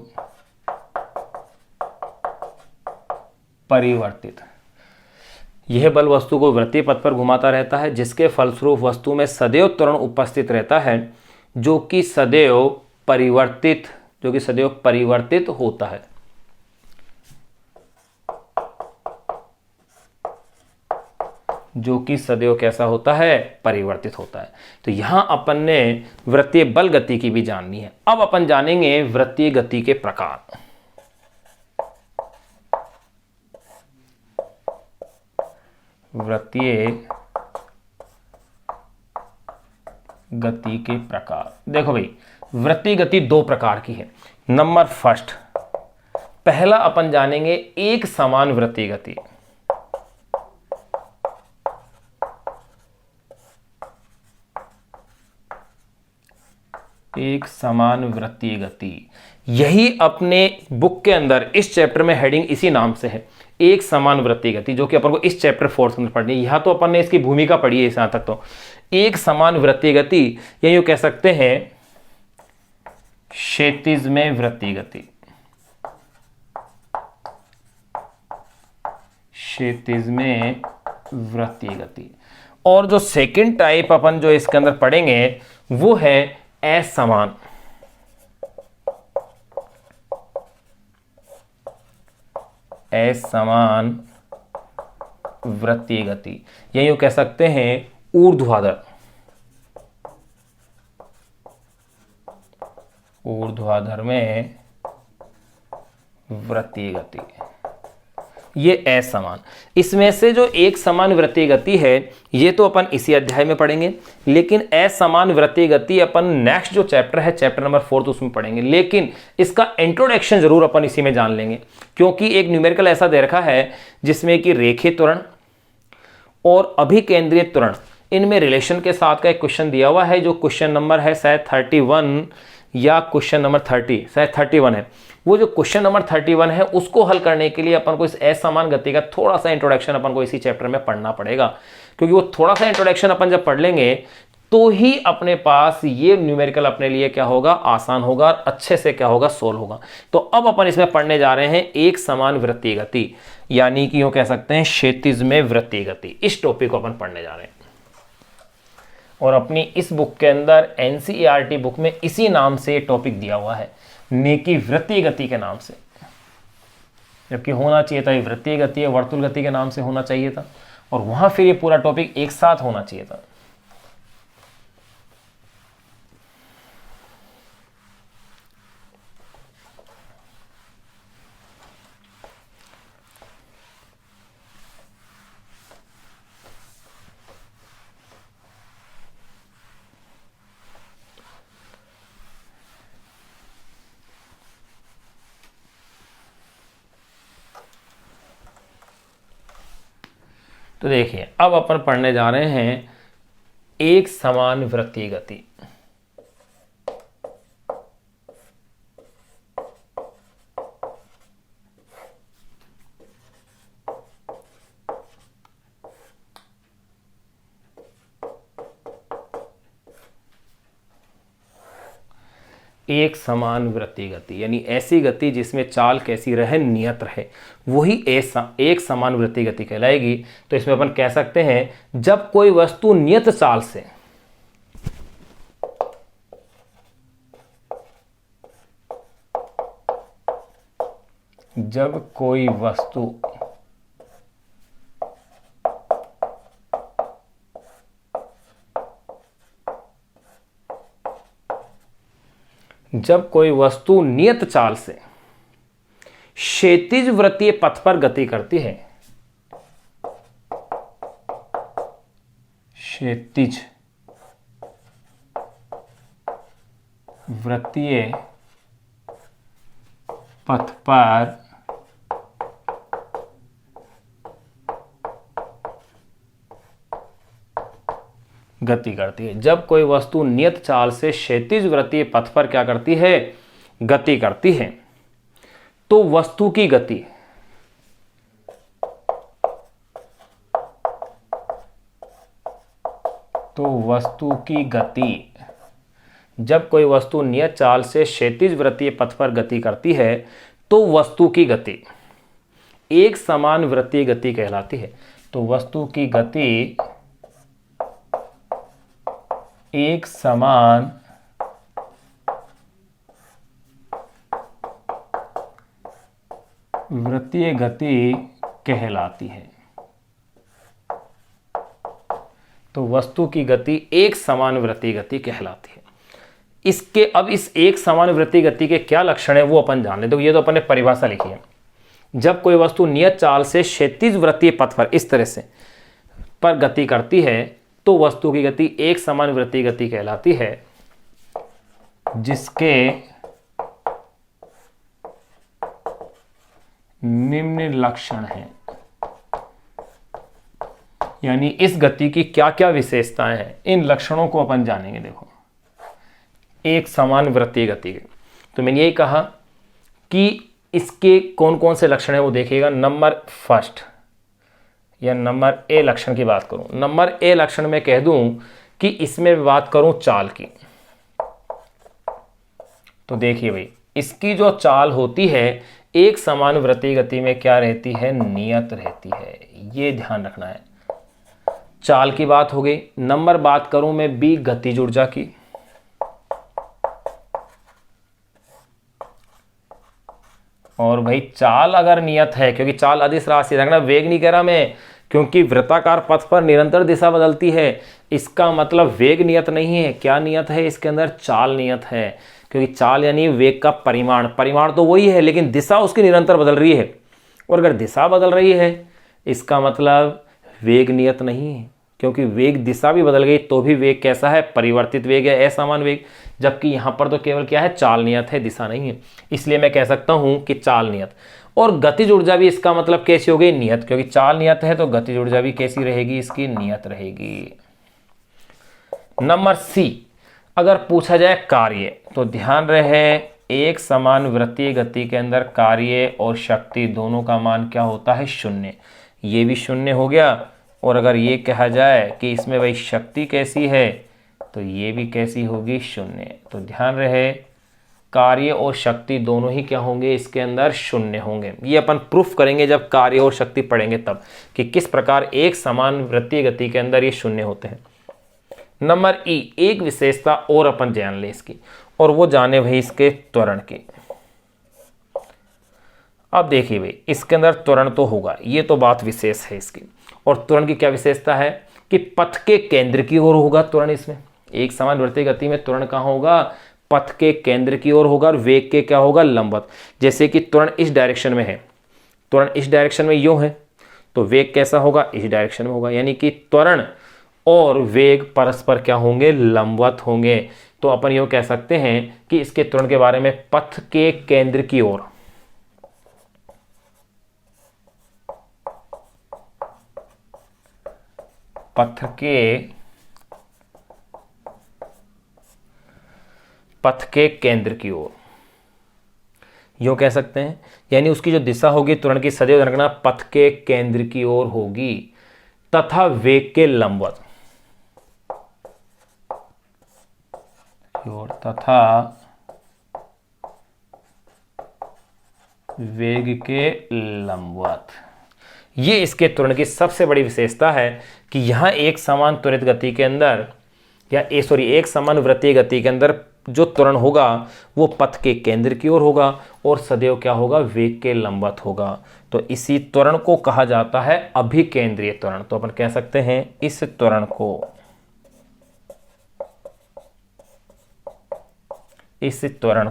परिवर्तित। यह बल वस्तु को वृत्तीय पथ पर घुमाता रहता है, जिसके फलस्वरूप वस्तु में सदैव त्वरण उपस्थित रहता है, जो कि सदैव परिवर्तित होता है। जो कि सदैव कैसा होता है, परिवर्तित होता है। तो यहां अपन ने वृत्तीय बल गति की भी जाननी है। अब अपन जानेंगे वृत्तीय गति के प्रकार। वृत्तीय गति के प्रकार, देखो भाई, वृत्तीय गति 2 प्रकार की है। नंबर फर्स्ट, पहला अपन जानेंगे एक समान वृत्तीय गति। एक समान वृत्तीय गति, यही अपने बुक के अंदर इस चैप्टर में हेडिंग इसी नाम से है, एक समान वृत्तीय गति, जो कि अपन को इस चैप्टर 4 के अंदर पढ़नी है। यहाँ तो अपन ने इसकी भूमिका पढ़ी है यहाँ तक। तो एक समान वृत्तीय गति, या यूं कह सकते हैं क्षैतिज में वृत्तीय गति, क्षैतिज में वृत्तीय गति। और जो सेकंड टाइप अपन जो इसके अंदर पढ़ेंगे वो है असमान, असमान वृत्तीय गति, या यूं कह सकते हैं ऊर्ध्वाधर, ऊर्ध्वाधर में वृत्तीय गति, ये असमान। इसमें से जो एक समान वृत्तीय गति है ये तो अपन इसी अध्याय में पढ़ेंगे, लेकिन असमान वृत्तीय गति अपन नेक्स्ट जो चैप्टर है, चैप्टर नंबर 4, तो उसमें पढ़ेंगे। लेकिन इसका इंट्रोडक्शन जरूर अपन इसी में जान लेंगे, क्योंकि एक न्यूमेरिकल ऐसा दे रखा है जिसमें कि रेखीय त्वरण और अभिकेंद्रीय त्वरण, इनमें रिलेशन के साथ का एक क्वेश्चन दिया हुआ है, जो क्वेश्चन नंबर है शायद 31 या क्वेश्चन नंबर 30, शायद 31 है। वो जो क्वेश्चन नंबर 31 है उसको हल करने के लिए अपन को इस असमान गति का थोड़ा सा इंट्रोडक्शन अपन को इसी चैप्टर में पढ़ना पड़ेगा, क्योंकि वो थोड़ा सा इंट्रोडक्शन अपन जब पढ़ लेंगे तो ही अपने पास ये न्यूमेरिकल अपने लिए क्या होगा, आसान होगा और अच्छे से क्या होगा, सोल्व होगा। तो अब अपन इसमें पढ़ने जा रहे हैं एक समान वृत्तीय गति, यानी कि यूं कह सकते हैं क्षैतिज में वृत्तीय गति। इस टॉपिक को अपन पढ़ने जा रहे हैं और अपनी इस बुक के अंदर एनसीईआरटी बुक में इसी नाम से टॉपिक दिया हुआ है, नेकी वृत्तीय गति के नाम से, जबकि होना चाहिए था ये वृत्तीय गति है, वर्तुल गति के नाम से होना चाहिए था, और वहां फिर ये पूरा टॉपिक एक साथ होना चाहिए था। तो देखिए अब अपन पढ़ने जा रहे हैं एक समान वृत्तीय गति। एक समान वृत्तीय गति यानी ऐसी गति जिसमें चाल कैसी रहे, नियत रहे, वही एक समान वृत्तीय गति कहलाएगी। तो इसमें अपन कह सकते हैं जब कोई वस्तु नियत चाल से जब कोई वस्तु नियत चाल से क्षैतिज वृत्तीय पथ पर गति करती है, क्षैतिज वृत्तीय पथ पर गति करती है, जब कोई वस्तु नियत चाल से क्षैतिज वृत्तीय पथ पर क्या करती है, गति करती है, तो वस्तु की गति जब कोई वस्तु नियत चाल से क्षैतिज वृत्तीय पथ पर गति करती है तो वस्तु की गति एक समान वृत्तीय गति कहलाती है। तो वस्तु की गति एक समान वृत्तीय गति कहलाती है। तो वस्तु की गति एक समान वृत्तीय गति कहलाती है। इसके अब इस एक समान वृत्तीय गति के क्या लक्षण है वो अपन जान ले। तो ये तो अपन ने परिभाषा लिखी है, जब कोई वस्तु नियत चाल से क्षैतिज वृत्तीय पथ पर इस तरह से पर गति करती है तो वस्तु की गति एक समान वृत्तीय गति कहलाती है, जिसके निम्न लक्षण हैं। यानी इस गति की क्या क्या विशेषताएं हैं, इन लक्षणों को अपन जानेंगे। देखो एक समान वृत्तीय गति के। तो मैंने यही कहा कि इसके कौन कौन से लक्षण है वो देखिएगा। नंबर फर्स्ट या नंबर ए लक्षण की बात करूं, नंबर ए लक्षण में कह दूं कि इसमें बात करूं चाल की, तो देखिए भाई इसकी जो चाल होती है एक समान वृत्तीय गति में क्या रहती है, नियत रहती है, ये ध्यान रखना है। चाल की बात हो गई। नंबर बात करूं मैं बी गतिज ऊर्जा की, और भाई चाल अगर नियत है, क्योंकि चाल अदिश राशि रखना, वेग नहीं कह रहा मैं, क्योंकि वृत्ताकार पथ पर निरंतर दिशा बदलती है, इसका मतलब वेग नियत नहीं है। क्या नियत है इसके अंदर, चाल नियत है, क्योंकि चाल यानी वेग का परिमाण, परिमाण तो वही है लेकिन दिशा उसकी निरंतर बदल रही है, और अगर दिशा बदल रही है इसका मतलब वेग नियत नहीं है, क्योंकि वेग दिशा भी बदल गई तो भी वेग कैसा है, परिवर्तित वेग है, असमान वेग, जबकि यहां पर तो केवल क्या है, चाल नियत है, दिशा नहीं है। इसलिए मैं कह सकता हूं कि चाल नियत। और गतिज ऊर्जा भी इसका मतलब कैसी हो गई, नियत, क्योंकि चाल नियत है तो गतिज ऊर्जा भी कैसी रहेगी, इसकी नियत रहेगी। नंबर सी, अगर पूछा जाए कार्य, तो ध्यान रहे एक समान वृत्तीय गति के अंदर कार्य और शक्ति दोनों का मान क्या होता है, शून्य। ये भी शून्य हो गया, और अगर ये कहा जाए कि इसमें भाई शक्ति कैसी है, तो ये भी कैसी होगी, शून्य। तो ध्यान रहे कार्य और शक्ति दोनों ही क्या होंगे, इसके अंदर शून्य होंगे। ये अपन प्रूफ करेंगे जब कार्य और शक्ति पढ़ेंगे तब, कि किस प्रकार एक समान वृत्तीय गति के अंदर ये शून्य होते हैं। नंबर ई, एक विशेषता और अपन जान ले इसकी, और वो जाने भाई इसके त्वरण की। अब देखिए भाई इसके अंदर त्वरण तो होगा, ये तो बात विशेष है इसकी। और त्वरण की क्या विशेषता है कि पथ के केंद्र की ओर होगा त्वरण। इसमें एक समान वृत्तीय गति में त्वरण कहाँ होगा, पथ के केंद्र की ओर होगा, और वेग के क्या होगा, लंबवत। जैसे कि त्वरण इस डायरेक्शन में है, त्वरण इस डायरेक्शन में यूं है, तो वेग कैसा होगा, इस डायरेक्शन में होगा, यानी कि त्वरण और वेग परस्पर क्या होंगे, लंबवत होंगे। तो अपन यूं कह सकते हैं कि इसके त्वरण के बारे में, पथ के केंद्र की ओर, पथ के केंद्र की ओर यूं कह सकते हैं, यानी उसकी जो दिशा होगी त्वरण की सदैव रखना पथ के केंद्र की ओर होगी, तथा वेग के लंबवत, तथा वेग के लंबवत। ये इसके त्वरण की सबसे बड़ी विशेषता है कि यहां एक समान त्वरित गति के अंदर, या एक समान वृत्तीय गति के अंदर जो त्वरण होगा वो पथ के केंद्र की ओर होगा, और सदैव क्या होगा, वेग के लंबवत होगा। तो इसी त्वरण को कहा जाता है अभिकेंद्रीय त्वरण। तो अपन कह सकते हैं इस त्वरण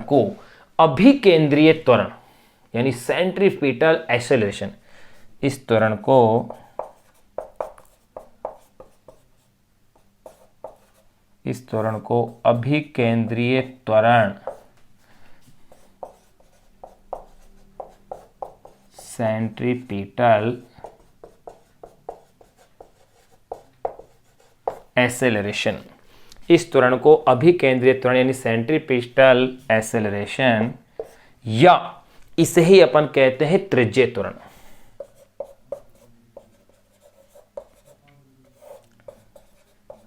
को अभिकेंद्रीय त्वरण यानी सेंट्रीपिटल एक्सेलरेशन, इस त्वरण को अभिकेंद्रीय त्वरण, सेंट्रीपिटल एक्सेलरेशन, इस त्वरण को अभिकेंद्रीय त्वरण यानी सेंट्रीपिटल एक्सेलरेशन, या इसे ही अपन कहते हैं त्रिज्यीय त्वरण,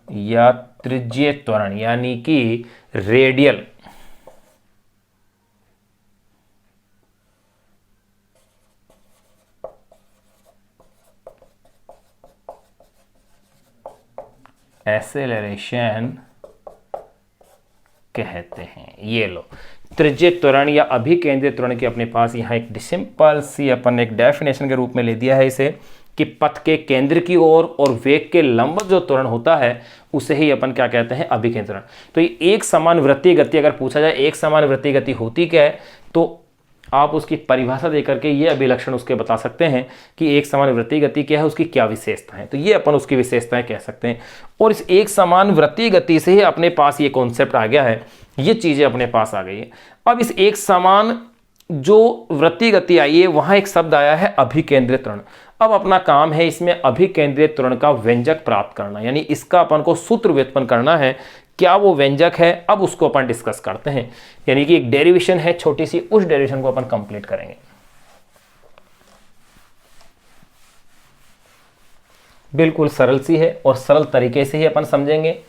या त्रिज्यीय त्वरण यानी कि रेडियल एक्सेलरेशन कहते हैं। ये लो त्रिज्यीय त्वरण या अभिकेंद्रीय त्वरण की अपने पास यहाँ एक सिंपल सी अपन एक डेफिनेशन के रूप में ले दिया है इसे, कि पथ के केंद्र की ओर और वेग के लंबवत जो त्वरण होता है उसे ही अपन क्या कहते हैं, अभिकेंद्रीय त्वरण। तो ये एक समान वृत्तीय गति, अगर पूछा जाए एक समान वृत्तीय गति होती क्या है, तो आप उसकी परिभाषा देकर के ये अभिलक्षण उसके बता सकते हैं कि एक समान वृत्तीय गति क्या है, उसकी क्या विशेषता है। तो ये अपन उसकी विशेषताएं कह सकते हैं। और इस एक समान वृत्तीय गति से ही अपने पास ये कॉन्सेप्ट आ गया है, ये चीजें अपने पास आ गई है। अब इस एक समान जो वृत्तीय गति आई है वहां एक शब्द आया है अभिकेंद्रीय त्वरण। अब अपना काम है इसमें अभिकेंद्रीय त्वरण का व्यंजक प्राप्त करना, यानी इसका अपन को सूत्र व्युत्पन्न करना है क्या वो व्यंजक है, अब उसको अपन डिस्कस करते हैं। यानी कि एक डेरिवेशन है छोटी सी, उस डेरिवेशन को अपन कंप्लीट करेंगे। बिल्कुल सरल सी है और सरल तरीके से ही अपन समझेंगे।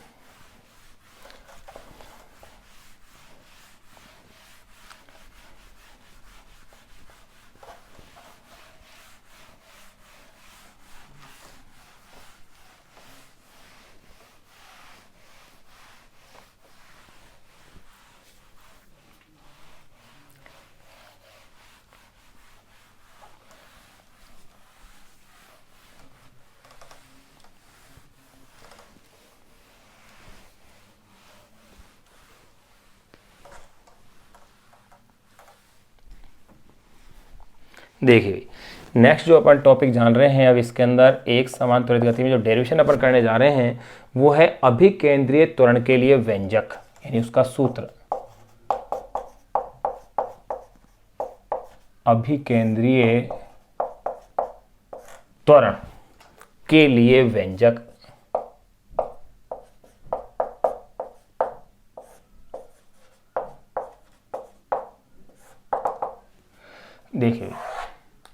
देखिए नेक्स्ट जो अपन टॉपिक जान रहे हैं, अब इसके अंदर एक समान त्वरित गति में जो डेरिवेशन अपन करने जा रहे हैं वो है अभिकेंद्रीय त्वरण के लिए व्यंजक, यानी उसका सूत्र। अभिकेंद्रीय त्वरण के लिए व्यंजक। देखिए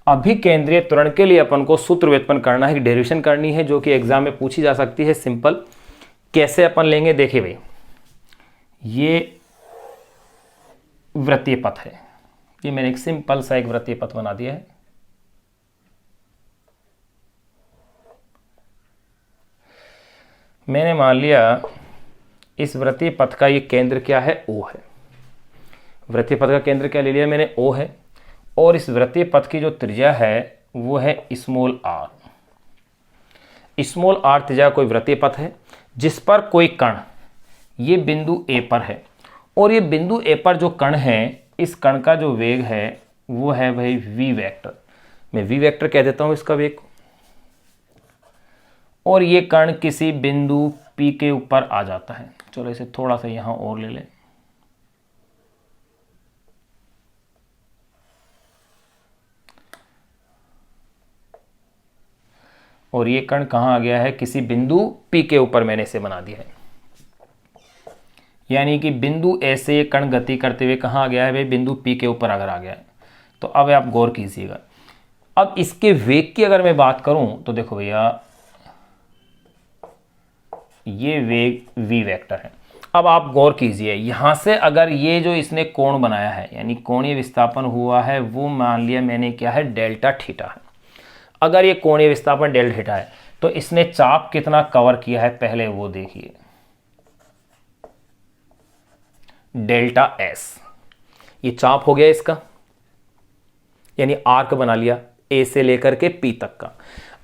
अभिकेंद्रीय त्वरण के लिए अपन को सूत्र व्युत्पन्न करना है, डेरिवेशन करनी है, जो कि एग्जाम में पूछी जा सकती है। सिंपल कैसे अपन लेंगे, देखिए भाई ये वृत्तीय पथ है, ये मैंने एक सिंपल सा एक वृत्तीय पथ बना दिया है। मैंने मान लिया इस वृत्तीय पथ का ये केंद्र क्या है, O है। वृत्तीय पथ का केंद्र क्या ले लिया मैंने, O है। और इस वृत्तीय पथ की जो त्रिज्या है वो है स्मॉल r। स्मॉल r त्रिज्या कोई वृत्तीय पथ है जिस पर कोई कण ये बिंदु A पर है, और ये बिंदु A पर जो कण है, इस कण का जो वेग है वो है भाई v वेक्टर। मैं v वेक्टर कह देता हूं इसका वेग। और ये कण किसी बिंदु P के ऊपर आ जाता है। चलो इसे थोड़ा सा यहां और ले लें। और ये कण कहाँ आ गया है, किसी बिंदु P के ऊपर मैंने इसे बना दिया है। यानी कि बिंदु A से ये कण गति करते हुए कहाँ आ गया है भाई, बिंदु P के ऊपर अगर आ गया है। तो अब आप गौर कीजिएगा, अब इसके वेग की अगर मैं बात करूं तो देखो भैया ये वेग v वेक्टर है। अब आप गौर कीजिए, यहां से अगर ये जो इसने कोण बनाया है, यानी कोणीय विस्थापन हुआ है, वो मान लिया मैंने क्या है, डेल्टा थीटा है। अगर ये कोणीय विस्थापन डेल्टा थीटा है तो इसने चाप कितना कवर किया है, पहले वो देखिए, डेल्टा एस। ये चाप हो गया इसका, यानी आर्क बना लिया ए से लेकर के पी तक का।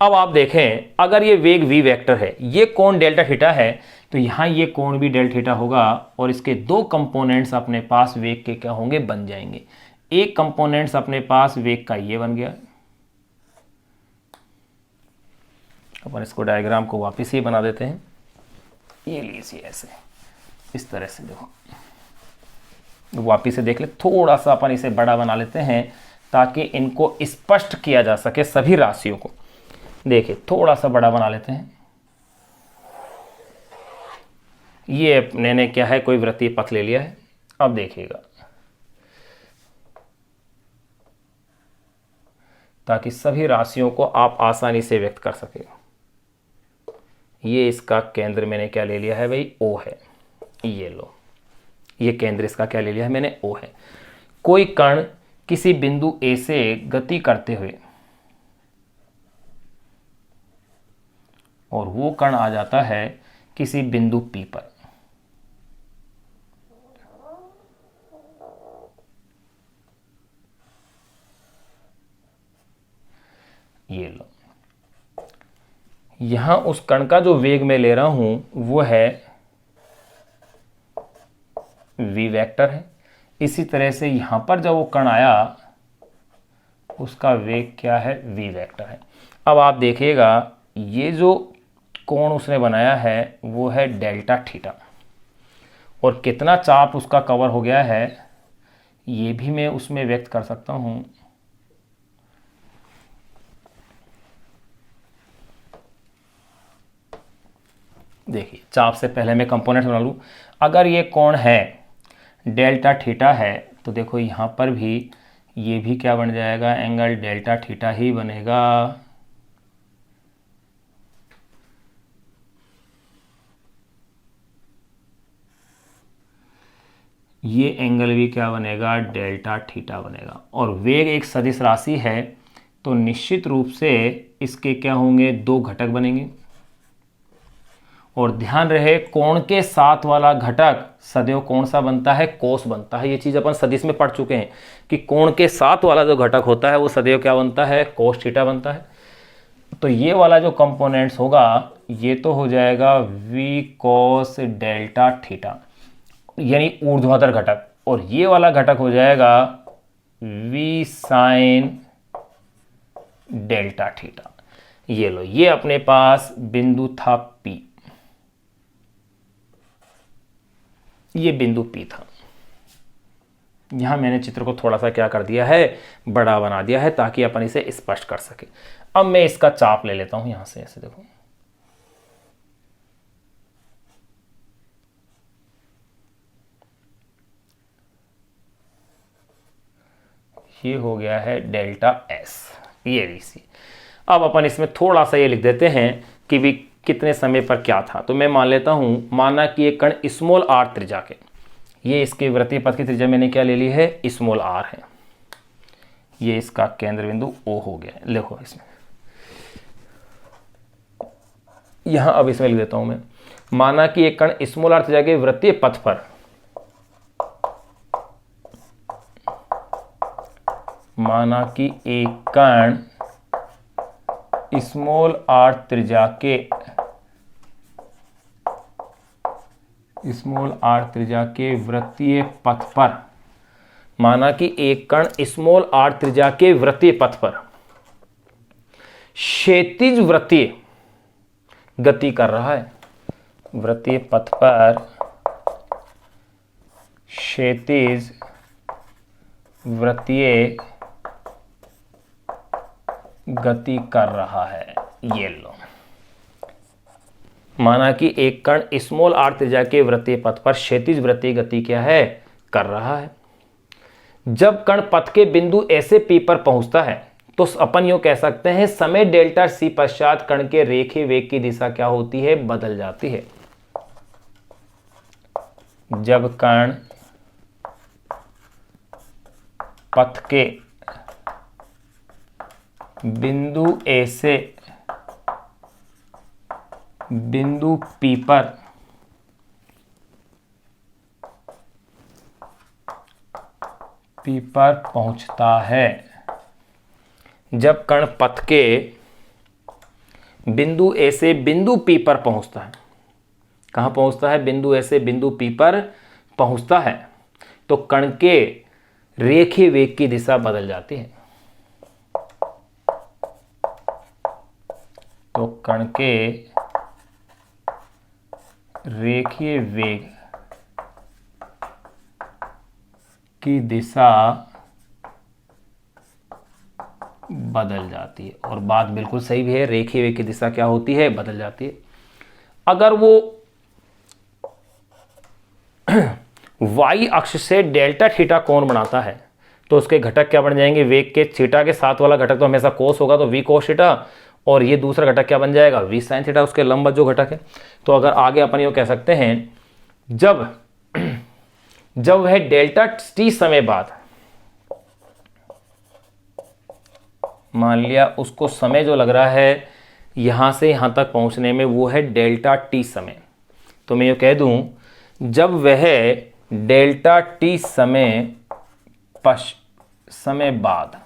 अब आप देखें, अगर ये वेग v वेक्टर है, ये कोण डेल्टा थीटा है, तो यहां ये कोण भी डेल्टा थीटा होगा, और इसके दो कंपोनेंट्स अपने पास वेग के क्या होंगे, बन जाएंगे। एक कंपोनेंट्स अपने पास वेग का ये बन गया। अपन इसको डायग्राम को वापस ही बना देते हैं। ये लीजिए ऐसे, इस तरह से देखो, वापिस से देख ले, थोड़ा सा अपन इसे बड़ा बना लेते हैं ताकि इनको स्पष्ट किया जा सके सभी राशियों को। देखिए थोड़ा सा बड़ा बना लेते हैं। ये अपने ने क्या है, कोई वृत्तीय पथ ले लिया है। अब देखिएगा, ताकि सभी राशियों को आप आसानी से व्यक्त कर सके। ये इसका केंद्र मैंने क्या ले लिया है भाई, O है। ये लो, ये केंद्र इसका क्या ले लिया है मैंने, O है। कोई कण किसी बिंदु A से गति करते हुए, और वो कण आ जाता है किसी बिंदु P पर। ये लो, यहां उस कण का जो वेग मैं ले रहा हूं वो है v वेक्टर है। इसी तरह से यहां पर जब वो कण आया, उसका वेग क्या है, v वेक्टर है। अब आप देखिएगा, ये जो कोण उसने बनाया है वो है डेल्टा थीटा, और कितना चाप उसका कवर हो गया है ये भी मैं उसमें व्यक्त कर सकता हूं। देखिए चाप से पहले मैं कंपोनेंट्स बना लूँ। अगर ये कोण है डेल्टा थीटा है तो देखो यहाँ पर भी ये भी क्या बन जाएगा, एंगल डेल्टा थीटा ही बनेगा। ये एंगल भी क्या बनेगा, डेल्टा थीटा बनेगा। और वेग एक सदिश राशि है तो निश्चित रूप से इसके क्या होंगे, दो घटक बनेंगे। और ध्यान रहे कोण के साथ वाला घटक सदैव कौन सा बनता है, कोस बनता है। ये चीज अपन सदिश में पढ़ चुके हैं कि कोण के साथ वाला जो घटक होता है वो सदैव क्या बनता है, कोस थीटा बनता है। तो ये वाला जो कंपोनेंट्स होगा ये तो हो जाएगा वी कोस डेल्टा थीटा यानी ऊर्ध्वाधर घटक, और ये वाला घटक हो जाएगा वी साइन डेल्टा थीटा। ये लो, ये अपने पास बिंदु था P, ये बिंदु P था। यहां मैंने चित्र को थोड़ा सा क्या कर दिया है, बड़ा बना दिया है ताकि अपन इसे स्पष्ट कर सके। अब मैं इसका चाप ले लेता हूं यहां से, ऐसे देखो ये हो गया है डेल्टा S, ये रीसी। अब अपन इसमें थोड़ा सा ये लिख देते हैं कि भी कितने समय पर क्या था। तो मैं मान लेता हूं, माना कि एक कण स्मॉल r त्रिज्या के, ये इसके वृत्तीय पथ की त्रिज्या मैंने क्या ले ली है, स्मॉल r है। ये इसका केंद्र बिंदु O हो गया है। देखो इसमें यहां अब इसमें लिख देता हूं मैं, माना कि एक कण स्मॉल r त्रिज्या के वृत्तीय पथ पर माना कि एक कण स्मॉल r त्रिज्या के वृत्तीय पथ पर, माना कि एक कण स्मॉल r त्रिज्या के वृत्तीय पथ पर क्षैतिज वृत्तीय गति कर रहा है। वृत्तीय पथ पर क्षैतिज वृत्तीय गति कर रहा है। ये लो, माना कि एक कण स्मॉल r त्रिज्या के वृत्तीय पथ पर क्षैतिज वृत्तीय गति क्या है, कर रहा है। जब कण पथ के बिंदु A से P पर पहुंचता है तो अपन यूं कह सकते हैं समय डेल्टा C पश्चात कण के रेखीय वेग की दिशा क्या होती है, बदल जाती है। जब कण पथ के बिंदु A से बिंदु P पर पहुंचता है, जब कण पथ के बिंदु A से बिंदु P पर पहुंचता है, कहां पहुंचता है, बिंदु A से बिंदु P पर पहुंचता है, तो कण के रेखीय वेग की दिशा बदल जाती है। तो कण के रेखीय वेग की दिशा बदल जाती है। और बात बिल्कुल सही भी है, रेखीय वेग की दिशा क्या होती है, बदल जाती है। अगर वो y अक्ष से डेल्टा थीटा कोण बनाता है तो उसके घटक क्या बन जाएंगे, वेग के थीटा के साथ वाला घटक तो हमेशा कोस होगा, तो v कोस थीटा, और ये दूसरा घटक क्या बन जाएगा, v साइन थीटा, उसके लंबवत जो घटक है। तो अगर आगे अपन ये कह सकते हैं, जब वह डेल्टा t समय बाद, मान लिया उसको समय जो लग रहा है यहां से यहां तक पहुंचने में वो है डेल्टा t समय, तो मैं ये कह दूं जब वह डेल्टा t समय बाद,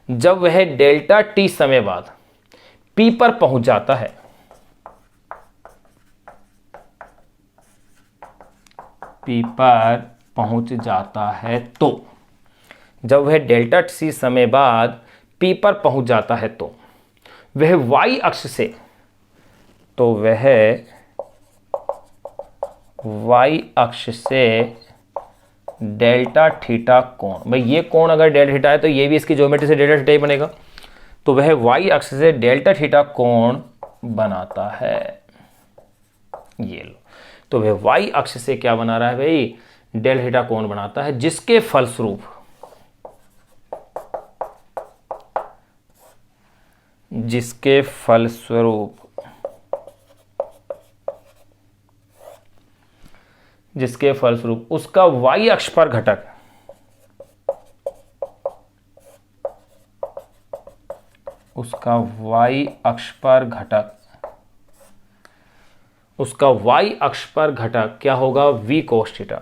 जब वह डेल्टा t समय बाद P पर पहुंच जाता है, P पर पहुंच जाता है, तो जब वह डेल्टा t समय बाद P पर पहुंच जाता है तो वह y अक्ष से, तो वह y अक्ष से डेल्टा थीटा कोण, भाई ये कोण अगर डेल्टा थीटा है तो ये भी इसकी ज्योमेट्री से डेल्टा थीटा ही बनेगा, तो वह y अक्ष से डेल्टा थीटा कोण बनाता है। ये लो, तो वह वाई अक्ष से क्या बना रहा है भाई, डेल थीटा कोण बनाता है, जिसके फलस्वरूप उसका वाई अक्ष पर घटक उसका वाई अक्ष पर घटक क्या होगा, v cos theta.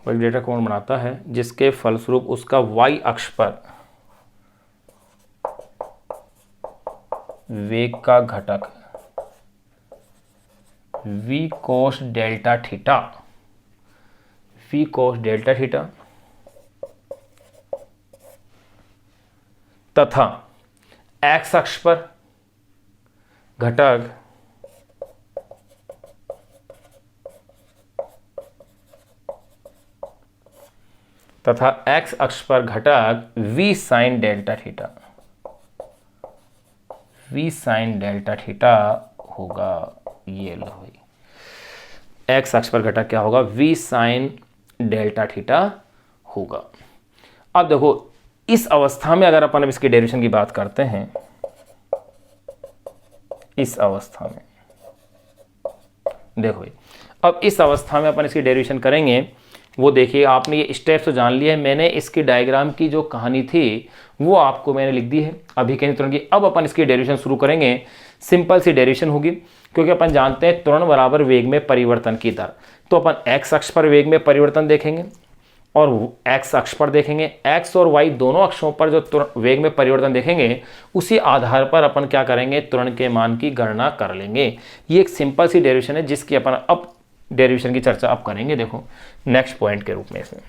Y theta कोण बनाता है जिसके फलस्वरूप उसका वाई अक्ष पर वेग का घटक v कोस डेल्टा थीटा तथा x अक्ष पर घटक v साइन डेल्टा थीटा होगा। ये लो भाई, x अक्ष पर घटक क्या होगा, v साइन डेल्टा थीटा होगा। अब देखो इस अवस्था में अगर अपन अब इसकी डेरिवेशन की बात करते हैं, इस अवस्था में देखो भाई, अब इस अवस्था में अपन इसकी डेरिवेशन करेंगे। वो देखिए, आपने ये स्टेप्स तो जान लिया है, मैंने इसकी डायग्राम की जो कहानी थी वो आपको मैंने लिख दी है अभी के तुरंत की। अब अपन इसकी डेरिवेशन शुरू करेंगे। सिंपल सी डेरिवेशन होगी, क्योंकि अपन जानते हैं त्वरण बराबर वेग में परिवर्तन की दर। तो अपन x अक्ष पर वेग में परिवर्तन देखेंगे और x अक्ष पर देखेंगे, x और y दोनों अक्षों पर जो वेग में परिवर्तन देखेंगे, उसी आधार पर अपन क्या करेंगे, त्वरण के मान की गणना कर लेंगे। ये एक सिंपल सी डेरिवेशन है जिसकी अपन अब डेरिवेशन की चर्चा अब करेंगे, देखो नेक्स्ट पॉइंट के रूप में इसमें।